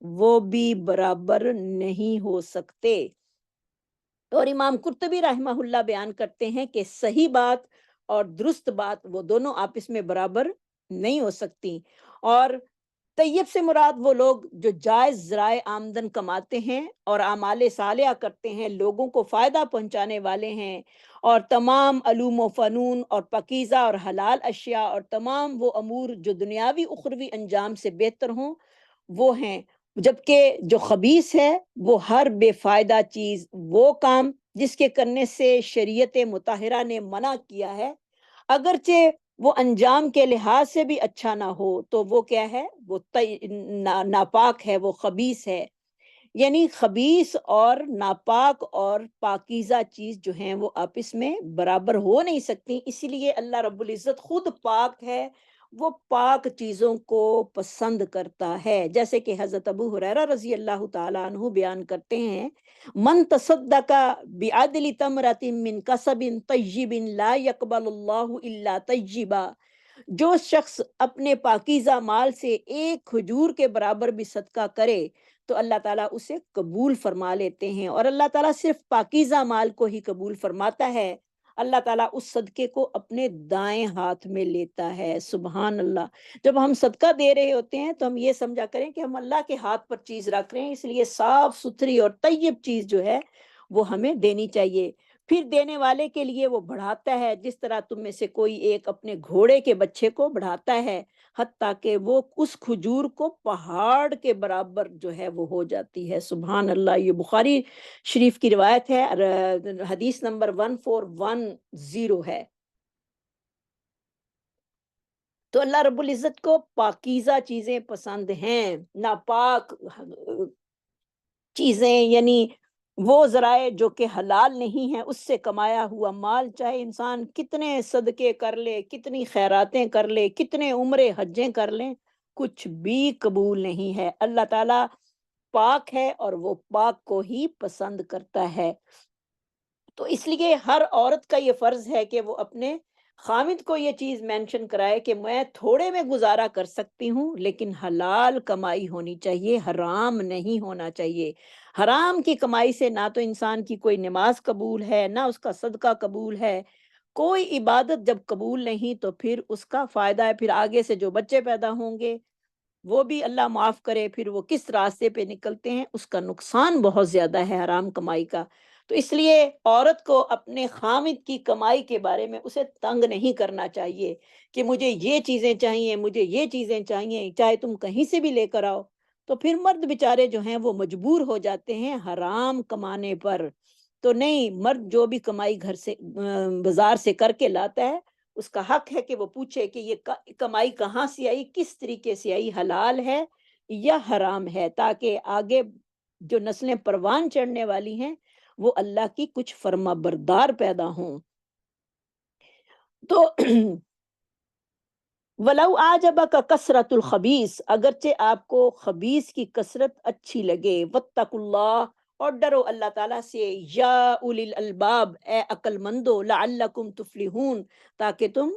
وہ بھی برابر نہیں ہو سکتے۔ اور امام قرطبی رحمہ اللہ بیان کرتے ہیں کہ صحیح بات اور درست بات وہ دونوں آپس میں برابر نہیں ہو سکتی۔ اور طیب سے مراد وہ لوگ جو جائز ذرائع آمدن کماتے ہیں اور اعمال صالحہ کرتے ہیں، لوگوں کو فائدہ پہنچانے والے ہیں، اور تمام علوم و فنون اور پاکیزہ اور حلال اشیاء اور تمام وہ امور جو دنیاوی اخروی انجام سے بہتر ہوں وہ ہیں۔ جبکہ جو خبیث ہے وہ ہر بے فائدہ چیز، وہ کام جس کے کرنے سے شریعت مطہرہ نے منع کیا ہے، اگرچہ وہ انجام کے لحاظ سے بھی اچھا نہ ہو، تو وہ کیا ہے؟ وہ ناپاک ہے، وہ خبیث ہے۔ یعنی خبیث اور ناپاک اور پاکیزہ چیز جو ہیں وہ آپس میں برابر ہو نہیں سکتی، اسی لیے اللہ رب العزت خود پاک ہے، وہ پاک چیزوں کو پسند کرتا ہے۔ جیسے کہ حضرت ابو ہریرہ رضی اللہ تعالیٰ عنہ بیان کرتے ہیں، من تصدق بعدل تمرۃ من کسب طیب لا يقبل اللہ الا طیبا، جو شخص اپنے پاکیزہ مال سے ایک کھجور کے برابر بھی صدقہ کرے تو اللہ تعالیٰ اسے قبول فرما لیتے ہیں، اور اللہ تعالیٰ صرف پاکیزہ مال کو ہی قبول فرماتا ہے۔ اللہ تعالیٰ اس صدقے کو اپنے دائیں ہاتھ میں لیتا ہے، سبحان اللہ۔ جب ہم صدقہ دے رہے ہوتے ہیں تو ہم یہ سمجھا کریں کہ ہم اللہ کے ہاتھ پر چیز رکھ رہے ہیں، اس لیے صاف ستھری اور طیب چیز جو ہے وہ ہمیں دینی چاہیے۔ پھر دینے والے کے لیے وہ بڑھاتا ہے، جس طرح تم میں سے کوئی ایک اپنے گھوڑے کے بچے کو بڑھاتا ہے، حتیٰ کہ وہ اس کھجور کو پہاڑ کے برابر جو ہے وہ ہو جاتی ہے، سبحان اللہ۔ یہ بخاری شریف کی روایت ہے، حدیث نمبر 1410 ہے۔ تو اللہ رب العزت کو پاکیزہ چیزیں پسند ہیں، ناپاک چیزیں یعنی وہ ذرائع جو کہ حلال نہیں ہیں، اس سے کمایا ہوا مال، چاہے انسان کتنے صدقے کر لے، کتنی خیراتیں کر لے، کتنے عمرے حجیں کر لیں، کچھ بھی قبول نہیں ہے۔ اللہ تعالیٰ پاک ہے اور وہ پاک کو ہی پسند کرتا ہے۔ تو اس لیے ہر عورت کا یہ فرض ہے کہ وہ اپنے خامد کو یہ چیز مینشن کرائے کہ میں تھوڑے میں گزارا کر سکتی ہوں، لیکن حلال کمائی ہونی چاہیے، حرام نہیں ہونا چاہیے۔ حرام کی کمائی سے نہ تو انسان کی کوئی نماز قبول ہے، نہ اس کا صدقہ قبول ہے، کوئی عبادت جب قبول نہیں تو پھر اس کا فائدہ ہے، پھر آگے سے جو بچے پیدا ہوں گے وہ بھی اللہ معاف کرے، پھر وہ کس راستے پہ نکلتے ہیں، اس کا نقصان بہت زیادہ ہے حرام کمائی کا۔ تو اس لیے عورت کو اپنے خامد کی کمائی کے بارے میں اسے تنگ نہیں کرنا چاہیے کہ مجھے یہ چیزیں چاہیے، مجھے یہ چیزیں چاہیے، چاہے تم کہیں سے بھی لے کر آؤ۔ تو پھر مرد بیچارے جو ہیں وہ مجبور ہو جاتے ہیں حرام کمانے پر۔ تو نہیں، مرد جو بھی کمائی گھر سے بازار سے کر کے لاتا ہے، اس کا حق ہے کہ وہ پوچھے کہ یہ کمائی کہاں سے آئی، کس طریقے سے آئی، حلال ہے یا حرام ہے، تاکہ آگے جو نسلیں پروان چڑھنے والی ہیں وہ اللہ کی کچھ فرما بردار پیدا ہوں۔ تو ولو آجبک کثرت الخبیث، اگرچہ آپ کو خبیث کی کثرت اچھی لگے، واتقوا اللہ، اور ڈرو اللہ تعالیٰ سے، یا اولی الالباب، اے عقل مندو، لعلکم تفلحون، تاکہ تم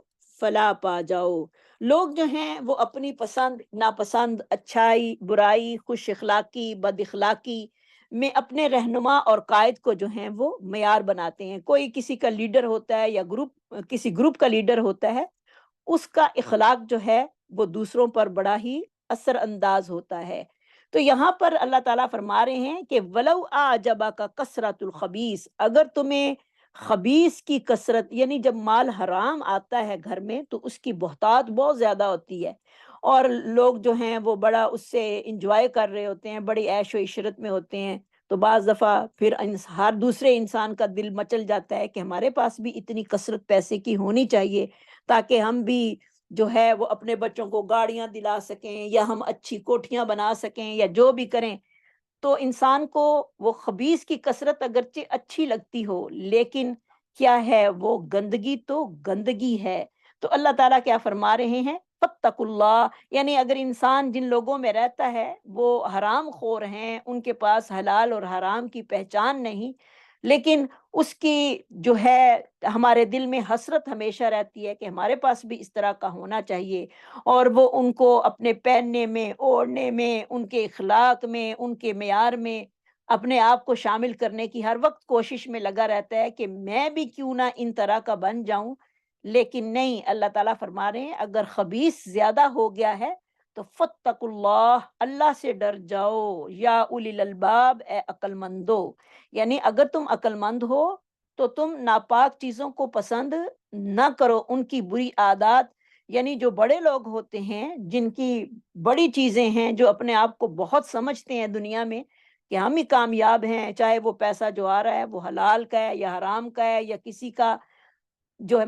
فلاح پا جاؤ۔ لوگ جو ہیں وہ اپنی پسند ناپسند، اچھائی برائی، خوش اخلاقی بد اخلاقی میں اپنے رہنما اور قائد کو جو ہیں وہ معیار بناتے ہیں۔ کوئی کسی کا لیڈر ہوتا ہے یا کسی گروپ کا لیڈر ہوتا ہے، اس کا اخلاق جو ہے وہ دوسروں پر بڑا ہی اثر انداز ہوتا ہے۔ تو یہاں پر اللہ تعالیٰ فرما رہے ہیں کہ ولو اعجبک کثرت الخبیث، اگر تمہیں خبیث کی کثرت، یعنی جب مال حرام آتا ہے گھر میں تو اس کی بہتات بہت زیادہ ہوتی ہے، اور لوگ جو ہیں وہ بڑا اس سے انجوائے کر رہے ہوتے ہیں، بڑی عیش و عشرت میں ہوتے ہیں، تو بعض دفعہ پھر ہر دوسرے انسان کا دل مچل جاتا ہے کہ ہمارے پاس بھی اتنی کثرت پیسے کی ہونی چاہیے تاکہ ہم بھی جو ہے وہ اپنے بچوں کو گاڑیاں دلا سکیں، یا ہم اچھی کوٹھیاں بنا سکیں، یا جو بھی کریں۔ تو انسان کو وہ خبیث کی کثرت اگرچہ اچھی لگتی ہو، لیکن کیا ہے، وہ گندگی تو گندگی ہے۔ تو اللہ تعالیٰ کیا فرما رہے ہیں، فاتقوا اللہ، یعنی اگر انسان جن لوگوں میں رہتا ہے وہ حرام خور ہیں، ان کے پاس حلال اور حرام کی پہچان نہیں، لیکن اس کی جو ہے ہمارے دل میں حسرت ہمیشہ رہتی ہے کہ ہمارے پاس بھی اس طرح کا ہونا چاہیے، اور وہ ان کو اپنے پہننے میں، اوڑھنے میں، ان کے اخلاق میں، ان کے معیار میں اپنے آپ کو شامل کرنے کی ہر وقت کوشش میں لگا رہتا ہے کہ میں بھی کیوں نہ ان طرح کا بن جاؤں۔ لیکن نہیں، اللہ تعالیٰ فرما رہے ہیں اگر خبیث زیادہ ہو گیا ہے تو فاتقوا اللہ، اللہ سے ڈر جاؤ، یا اولی الالباب، اے عقل مندو، یعنی اگر تم عقل مند ہو تو تم ناپاک چیزوں کو پسند نہ کرو، ان کی بری عادات، یعنی جو بڑے لوگ ہوتے ہیں جن کی بڑی چیزیں ہیں، جو اپنے آپ کو بہت سمجھتے ہیں دنیا میں کہ ہم ہی کامیاب ہیں، چاہے وہ پیسہ جو آ رہا ہے وہ حلال کا ہے یا حرام کا ہے یا کسی کا جو ہے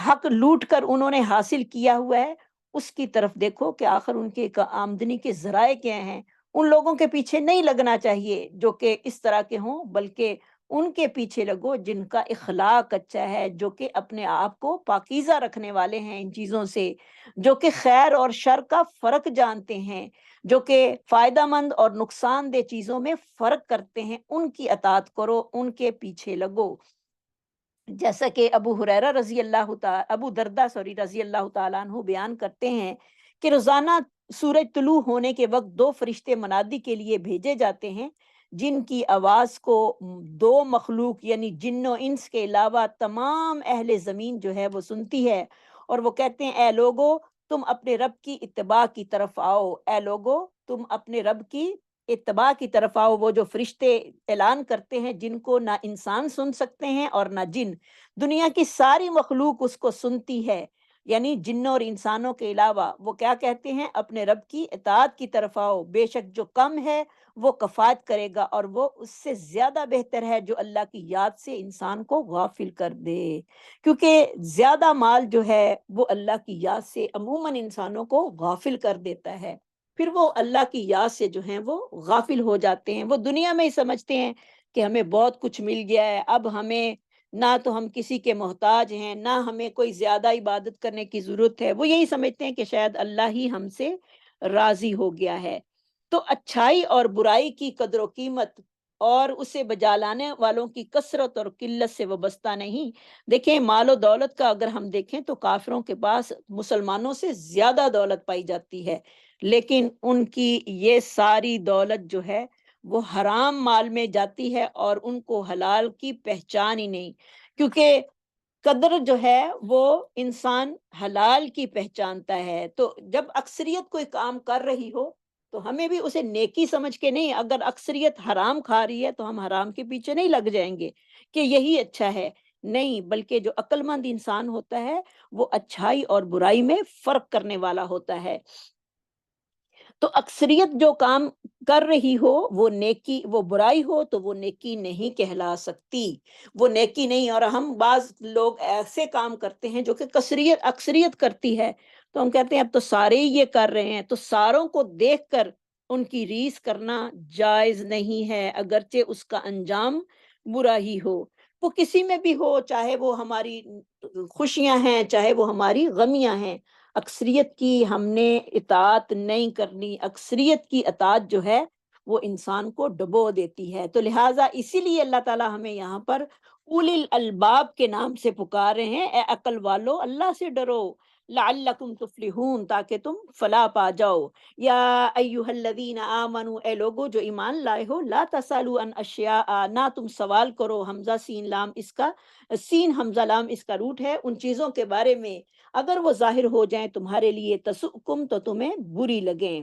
حق لوٹ کر انہوں نے حاصل کیا ہوا ہے، اس کی طرف دیکھو کہ آخر ان کے آمدنی کے ذرائع کیا ہیں۔ ان لوگوں کے پیچھے نہیں لگنا چاہیے جو کہ اس طرح کے ہوں، بلکہ ان کے پیچھے لگو جن کا اخلاق اچھا ہے، جو کہ اپنے آپ کو پاکیزہ رکھنے والے ہیں ان چیزوں سے، جو کہ خیر اور شر کا فرق جانتے ہیں، جو کہ فائدہ مند اور نقصان دہ چیزوں میں فرق کرتے ہیں، ان کی اطاعت کرو، ان کے پیچھے لگو۔ جیسا کہ ابو دردہ رضی اللہ تعالیٰ عنہ بیان کرتے ہیں کہ روزانہ سورج طلوع ہونے کے وقت دو فرشتے منادی کے لیے بھیجے جاتے ہیں، جن کی آواز کو دو مخلوق یعنی جن و انس کے علاوہ تمام اہل زمین جو ہے وہ سنتی ہے، اور وہ کہتے ہیں اے لوگو تم اپنے رب کی اتباع کی طرف آؤ، اے لوگو تم اپنے رب کی اتباع کی طرف آؤ۔ وہ جو فرشتے اعلان کرتے ہیں جن کو نہ انسان سن سکتے ہیں اور نہ جن، دنیا کی ساری مخلوق اس کو سنتی ہے، یعنی جنوں اور انسانوں کے علاوہ، وہ کیا کہتے ہیں اپنے رب کی اطاعت کی طرف آؤ، بے شک جو کم ہے وہ کفایت کرے گا، اور وہ اس سے زیادہ بہتر ہے جو اللہ کی یاد سے انسان کو غافل کر دے، کیونکہ زیادہ مال جو ہے وہ اللہ کی یاد سے عموماً انسانوں کو غافل کر دیتا ہے، پھر وہ اللہ کی یاد سے جو ہیں وہ غافل ہو جاتے ہیں، وہ دنیا میں ہی سمجھتے ہیں کہ ہمیں بہت کچھ مل گیا ہے، اب ہمیں نہ تو ہم کسی کے محتاج ہیں، نہ ہمیں کوئی زیادہ عبادت کرنے کی ضرورت ہے، وہ یہی سمجھتے ہیں کہ شاید اللہ ہی ہم سے راضی ہو گیا ہے۔ تو اچھائی اور برائی کی قدر و قیمت اور اسے بجا لانے والوں کی کثرت اور قلت سے وابستہ نہیں۔ دیکھیں مال و دولت کا اگر ہم دیکھیں تو کافروں کے پاس مسلمانوں سے زیادہ دولت پائی جاتی ہے، لیکن ان کی یہ ساری دولت جو ہے وہ حرام مال میں جاتی ہے، اور ان کو حلال کی پہچان ہی نہیں، کیونکہ قدر جو ہے وہ انسان حلال کی پہچانتا ہے۔ تو جب اکثریت کوئی کام کر رہی ہو تو ہمیں بھی اسے نیکی سمجھ کے نہیں، اگر اکثریت حرام کھا رہی ہے تو ہم حرام کے پیچھے نہیں لگ جائیں گے کہ یہی اچھا ہے، نہیں، بلکہ جو عقل مند انسان ہوتا ہے وہ اچھائی اور برائی میں فرق کرنے والا ہوتا ہے۔ تو اکثریت جو کام کر رہی ہو وہ نیکی، وہ برائی ہو تو وہ نیکی نہیں کہلا سکتی، وہ نیکی نہیں۔ اور ہم بعض لوگ ایسے کام کرتے ہیں جو کہ اکثریت کرتی ہے، تو ہم کہتے ہیں اب تو سارے ہی یہ کر رہے ہیں، تو ساروں کو دیکھ کر ان کی ریس کرنا جائز نہیں ہے، اگرچہ اس کا انجام برا ہی ہو، وہ کسی میں بھی ہو، چاہے وہ ہماری خوشیاں ہیں چاہے وہ ہماری غمیاں ہیں، اکثریت کی ہم نے اطاعت نہیں کرنی، اکثریت کی اطاعت جو ہے وہ انسان کو ڈبو دیتی ہے۔ تو لہٰذا اسی لیے اللہ تعالیٰ ہمیں یہاں پر اولی الالباب کے نام سے پکار رہے ہیں، اے عقل والو اللہ سے ڈرو، لعلکم تفلحون، تاکہ تم فلاح پا جاؤ۔ یا ایہا الذین آمنو، اے لوگو جو ایمان لائے ہو، لا تسالوا عن اشیاء، نہ تم سوال کرو، حمزہ سین لام اس کا، سین حمزہ لام اس کا روٹ ہے، ان چیزوں کے بارے میں اگر وہ ظاہر ہو جائیں تمہارے لیے تسؤکم، تو تمہیں بری لگیں،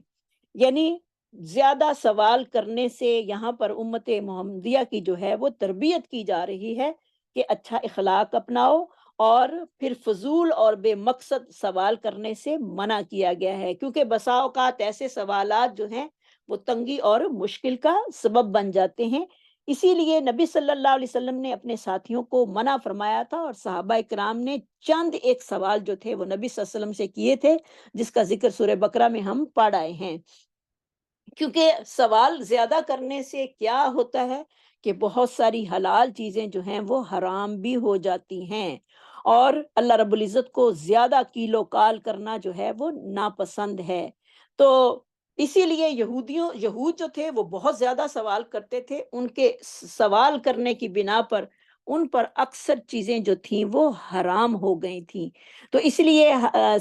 یعنی زیادہ سوال کرنے سے یہاں پر امت محمدیہ کی جو ہے وہ تربیت کی جا رہی ہے کہ اچھا اخلاق اپناؤ، اور پھر فضول اور بے مقصد سوال کرنے سے منع کیا گیا ہے، کیونکہ بسا اوقات ایسے سوالات جو ہیں وہ تنگی اور مشکل کا سبب بن جاتے ہیں۔ اسی لیے نبی صلی اللہ علیہ وسلم نے اپنے ساتھیوں کو منع فرمایا تھا، اور صحابہ کرام نے چند ایک سوال جو تھے وہ نبی صلی اللہ علیہ وسلم سے کیے تھے، جس کا ذکر سورہ بقرہ میں ہم پڑھ آئے ہیں۔ کیونکہ سوال زیادہ کرنے سے کیا ہوتا ہے کہ بہت ساری حلال چیزیں جو ہیں وہ حرام بھی ہو جاتی ہیں، اور اللہ رب العزت کو زیادہ کیل و کال کرنا جو ہے وہ ناپسند ہے۔ تو اسی لیے یہود جو تھے وہ بہت زیادہ سوال کرتے تھے، ان کے سوال کرنے کی بنا پر ان پر اکثر چیزیں جو تھیں وہ حرام ہو گئی تھیں۔ تو اس لیے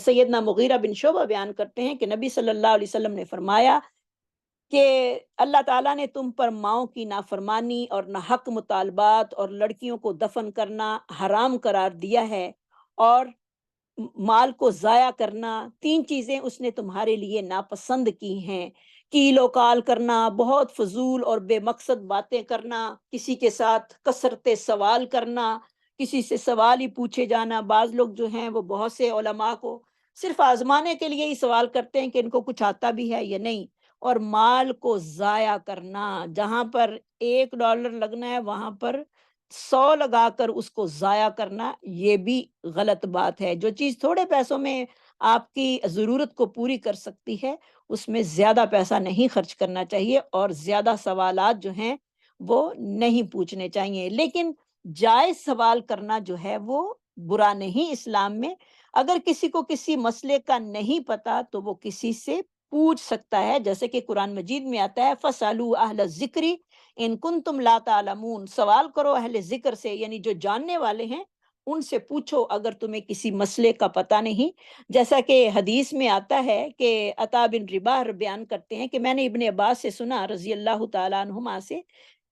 سیدنا مغیرہ بن شعبہ بیان کرتے ہیں کہ نبی صلی اللہ علیہ وسلم نے فرمایا کہ اللہ تعالیٰ نے تم پر ماؤں کی نافرمانی اور ناحق مطالبات اور لڑکیوں کو دفن کرنا حرام قرار دیا ہے، اور مال کو ضائع کرنا، 3 چیزیں اس نے تمہارے لیے ناپسند کی ہیں، کیل و کال کرنا، بہت فضول اور بے مقصد باتیں کرنا، کسی کے ساتھ کثرت سوال کرنا، کسی سے سوال ہی پوچھے جانا۔ بعض لوگ جو ہیں وہ بہت سے علماء کو صرف آزمانے کے لیے ہی سوال کرتے ہیں کہ ان کو کچھ آتا بھی ہے یا نہیں، اور مال کو ضائع کرنا، جہاں پر $1 لگنا ہے وہاں پر 100 لگا کر اس کو ضائع کرنا، یہ بھی غلط بات ہے۔ جو چیز تھوڑے پیسوں میں آپ کی ضرورت کو پوری کر سکتی ہے، اس میں زیادہ پیسہ نہیں خرچ کرنا چاہیے، اور زیادہ سوالات جو ہیں وہ نہیں پوچھنے چاہیے۔ لیکن جائز سوال کرنا جو ہے وہ برا نہیں اسلام میں۔ اگر کسی کو کسی مسئلے کا نہیں پتا تو وہ کسی سے پوچھ سکتا ہے، جیسے کہ قرآن مجید میں آتا ہے فَاسْأَلُوا أَهْلَ الذِّكْرِ ان کنتم لا تعلمون، سوال کرو اہل ذکر سے، یعنی جو جاننے والے ہیں ان سے پوچھو اگر تمہیں کسی مسئلے کا پتہ نہیں۔ جیسا کہ حدیث میں آتا ہے کہ عطا بن رباح بیان کرتے ہیں کہ میں نے ابن عباس سے سنا رضی اللہ تعالیٰ عنہما سے،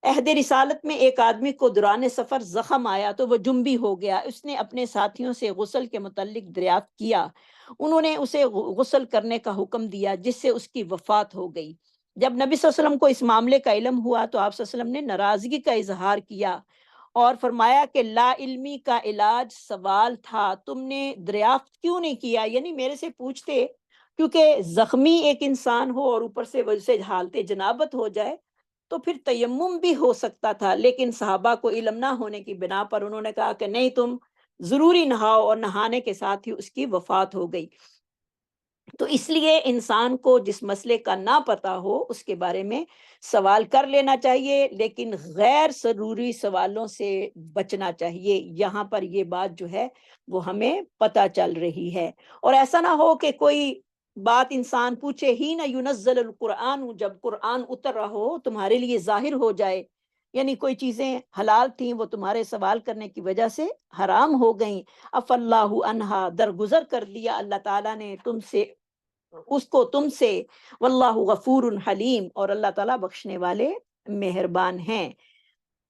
عہد رسالت میں ایک آدمی کو دوران سفر زخم آیا تو وہ جنبی ہو گیا، اس نے اپنے ساتھیوں سے غسل کے متعلق دریافت کیا، انہوں نے اسے غسل کرنے کا حکم دیا جس سے اس کی وفات ہو گئی۔ جب نبی صلی اللہ علیہ وسلم کو اس معاملے کا علم ہوا تو آپ صلی اللہ علیہ وسلم نے ناراضگی کا اظہار کیا اور فرمایا کہ لا علمی کا علاج سوال تھا، تم نے دریافت کیوں نہیں کیا؟ یعنی میرے سے پوچھتے، کیونکہ زخمی ایک انسان ہو اور اوپر سے وجہ سے حالت جنابت ہو جائے تو پھر تیمم بھی ہو سکتا تھا، لیکن صحابہ کو علم نہ ہونے کی بنا پر انہوں نے کہا کہ نہیں، تم ضروری نہاؤ، اور نہانے کے ساتھ ہی اس کی وفات ہو گئی۔ تو اس لیے انسان کو جس مسئلے کا نہ پتا ہو اس کے بارے میں سوال کر لینا چاہیے، لیکن غیر ضروری سوالوں سے بچنا چاہیے۔ یہاں پر یہ بات جو ہے وہ ہمیں پتہ چل رہی ہے، اور ایسا نہ ہو کہ کوئی بات انسان پوچھے ہی نہ، ینزل القرآن، جب قرآن اتر رہا ہو تمہارے لیے ظاہر ہو جائے، یعنی کوئی چیزیں حلال تھیں وہ تمہارے سوال کرنے کی وجہ سے حرام ہو گئیں، اف اللہ عنہا، درگزر کر دیا اللہ تعالیٰ نے تم سے اس کو تم سے، واللہ غفور حلیم، اور اللہ تعالیٰ بخشنے والے مہربان ہیں۔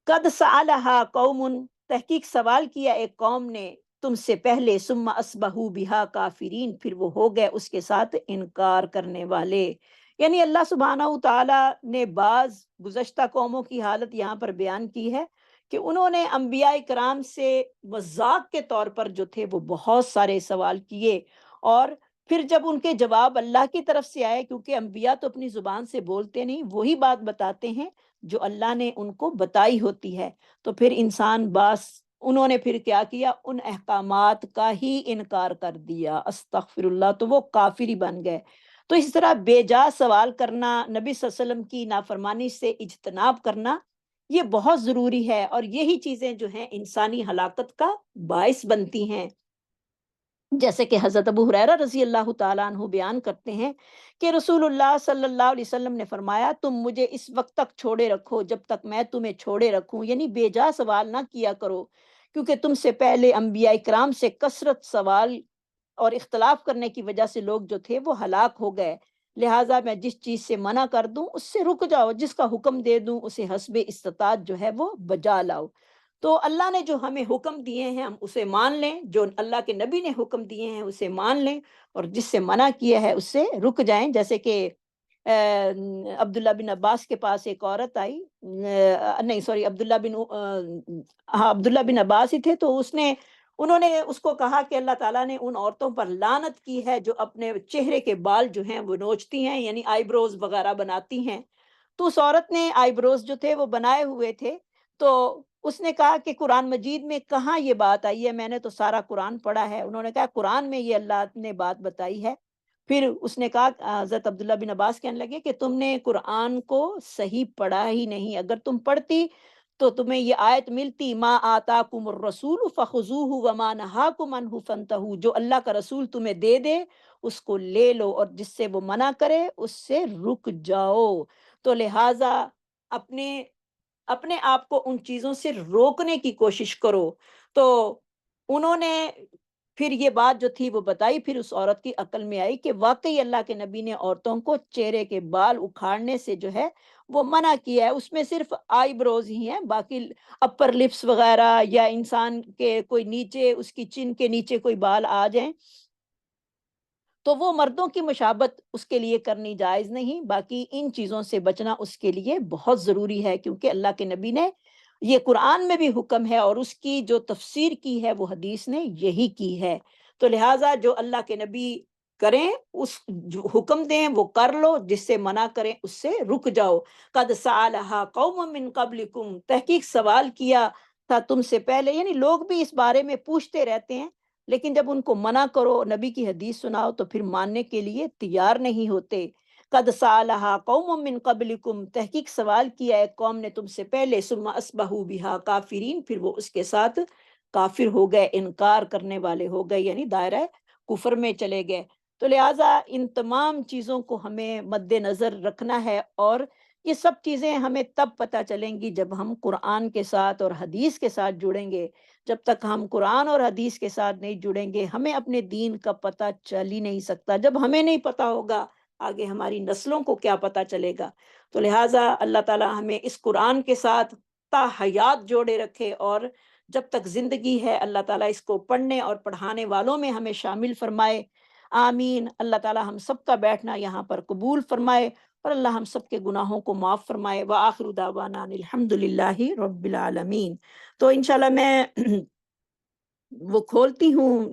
قد سألہا قوم، تحقیق سوال کیا ایک قوم نے تم سے پہلے، ثم اصبحوا بہا کافرین، پھر وہ ہو گئے اس کے ساتھ انکار کرنے والے۔ یعنی اللہ سبحانہ تعالیٰ نے بعض گزشتہ قوموں کی حالت یہاں پر بیان کی ہے کہ انہوں نے انبیاء کرام سے مذاق کے طور پر جو تھے وہ بہت سارے سوال کیے، اور پھر جب ان کے جواب اللہ کی طرف سے آئے، کیونکہ انبیاء تو اپنی زبان سے بولتے نہیں، وہی بات بتاتے ہیں جو اللہ نے ان کو بتائی ہوتی ہے، تو پھر انسان انہوں نے پھر کیا کیا، ان احکامات کا ہی انکار کر دیا، استغفر اللہ، تو وہ کافر ہی بن گئے۔ تو اس طرح بے جا سوال کرنا، نبی صلی اللہ علیہ وسلم کی نافرمانی سے اجتناب کرنا، یہ بہت ضروری ہے، اور یہی چیزیں جو ہیں انسانی ہلاکت کا باعث بنتی ہیں۔ جیسے کہ حضرت ابو ہریرہ رضی اللہ تعالیٰ عنہ بیان کرتے ہیں کہ رسول اللہ صلی اللہ علیہ وسلم نے فرمایا، تم مجھے اس وقت تک چھوڑے رکھو جب تک میں تمہیں چھوڑے رکھوں، یعنی بے جا سوال نہ کیا کرو، کیونکہ تم سے پہلے انبیاء کرام سے کثرت سوال اور اختلاف کرنے کی وجہ سے لوگ جو تھے وہ ہلاک ہو گئے، لہٰذا میں جس چیز سے منع کر دوں اس سے رک جاؤ، جس کا حکم دے دوں اسے حسب استطاعت جو ہے وہ بجا لاؤ۔ تو اللہ نے جو ہمیں حکم دیے ہیں ہم اسے مان لیں، جو اللہ کے نبی نے حکم دیے ہیں اسے مان لیں، اور جس سے منع کیا ہے اس سے رک جائیں۔ جیسے کہ عبداللہ بن عباس کے پاس ایک عورت آئی، نہیں سوری، عبداللہ بن عباس ہی تھے، تو انہوں نے اس کو کہا کہ اللہ تعالیٰ نے ان عورتوں پر لعنت کی ہے جو اپنے چہرے کے بال جو ہیں وہ نوچتی ہیں، یعنی آئی بروز وغیرہ بناتی ہیں۔ تو اس عورت نے آئی بروز جو تھے وہ بنائے ہوئے تھے، تو اس نے کہا کہ قرآن مجید میں کہاں یہ بات آئی ہے؟ میں نے تو سارا قرآن پڑھا ہے۔ انہوں نے کہا قرآن میں یہ اللہ نے بات بتائی ہے۔ پھر اس نے کہا، حضرت عبداللہ بن عباس کہنے لگے کہ تم نے قرآن کو صحیح پڑھا ہی نہیں، اگر تم پڑھتی تو تمہیں یہ آیت ملتی، ما آتاکم الرسول فخذوہ وما نہاکم عنہ فانتہوا، جو اللہ کا رسول تمہیں دے دے اس کو لے لو، اور جس سے وہ منع کرے اس سے رک جاؤ۔ تو لہٰذا اپنے آپ کو ان چیزوں سے روکنے کی کوشش کرو۔ تو انہوں نے پھر یہ بات جو تھی وہ بتائی، پھر اس عورت کی عقل میں آئی کہ واقعی اللہ کے نبی نے عورتوں کو چہرے کے بال اکھاڑنے سے جو ہے وہ منع کیا ہے، اس میں صرف آئی بروز ہی ہیں، باقی اپر لپس وغیرہ یا انسان کے کوئی نیچے اس کی چن کے نیچے کوئی بال آ جائیں تو وہ مردوں کی مشابت اس کے لیے کرنی جائز نہیں، باقی ان چیزوں سے بچنا اس کے لیے بہت ضروری ہے، کیونکہ اللہ کے نبی نے یہ قرآن میں بھی حکم ہے اور اس کی جو تفسیر کی ہے وہ حدیث نے یہی کی ہے۔ تو لہٰذا جو اللہ کے نبی کریں اس جو حکم دیں وہ کر لو، جس سے منع کریں اس سے رک جاؤ۔ قد سألہا قوم من قبلکم، تحقیق سوال کیا تھا تم سے پہلے، یعنی لوگ بھی اس بارے میں پوچھتے رہتے ہیں، لیکن جب ان کو منع کرو، نبی کی حدیث سناؤ تو پھر ماننے کے لیے تیار نہیں ہوتے۔ قد سالہا قوم من قبلکم، تحقیق سوال کیا ایک قوم نے تم سے پہلے، ثم اصبحوا بہا کافرین، پھر وہ اس کے ساتھ کافر ہو گئے، انکار کرنے والے ہو گئے، یعنی دائرہ کفر میں چلے گئے۔ تو لہٰذا ان تمام چیزوں کو ہمیں مد نظر رکھنا ہے، اور یہ سب چیزیں ہمیں تب پتہ چلیں گی جب ہم قرآن کے ساتھ اور حدیث کے ساتھ جڑیں گے۔ جب تک ہم قرآن اور حدیث کے ساتھ نہیں جڑیں گے ہمیں اپنے دین کا پتہ چل ہی نہیں سکتا۔ جب ہمیں نہیں پتہ ہوگا آگے ہماری نسلوں کو کیا پتہ چلے گا؟ تو لہٰذا اللہ تعالیٰ ہمیں اس قرآن کے ساتھ تا حیات جوڑے رکھے، اور جب تک زندگی ہے اللہ تعالیٰ اس کو پڑھنے اور پڑھانے والوں میں ہمیں شامل فرمائے، آمین۔ اللہ تعالیٰ ہم سب کا بیٹھنا یہاں پر قبول فرمائے، اور اللہ ہم سب کے گناہوں کو معاف فرمائے۔ وآخر دعوانا ان الحمد للہ رب العالمین۔ تو انشاءاللہ میں وہ کھولتی ہوں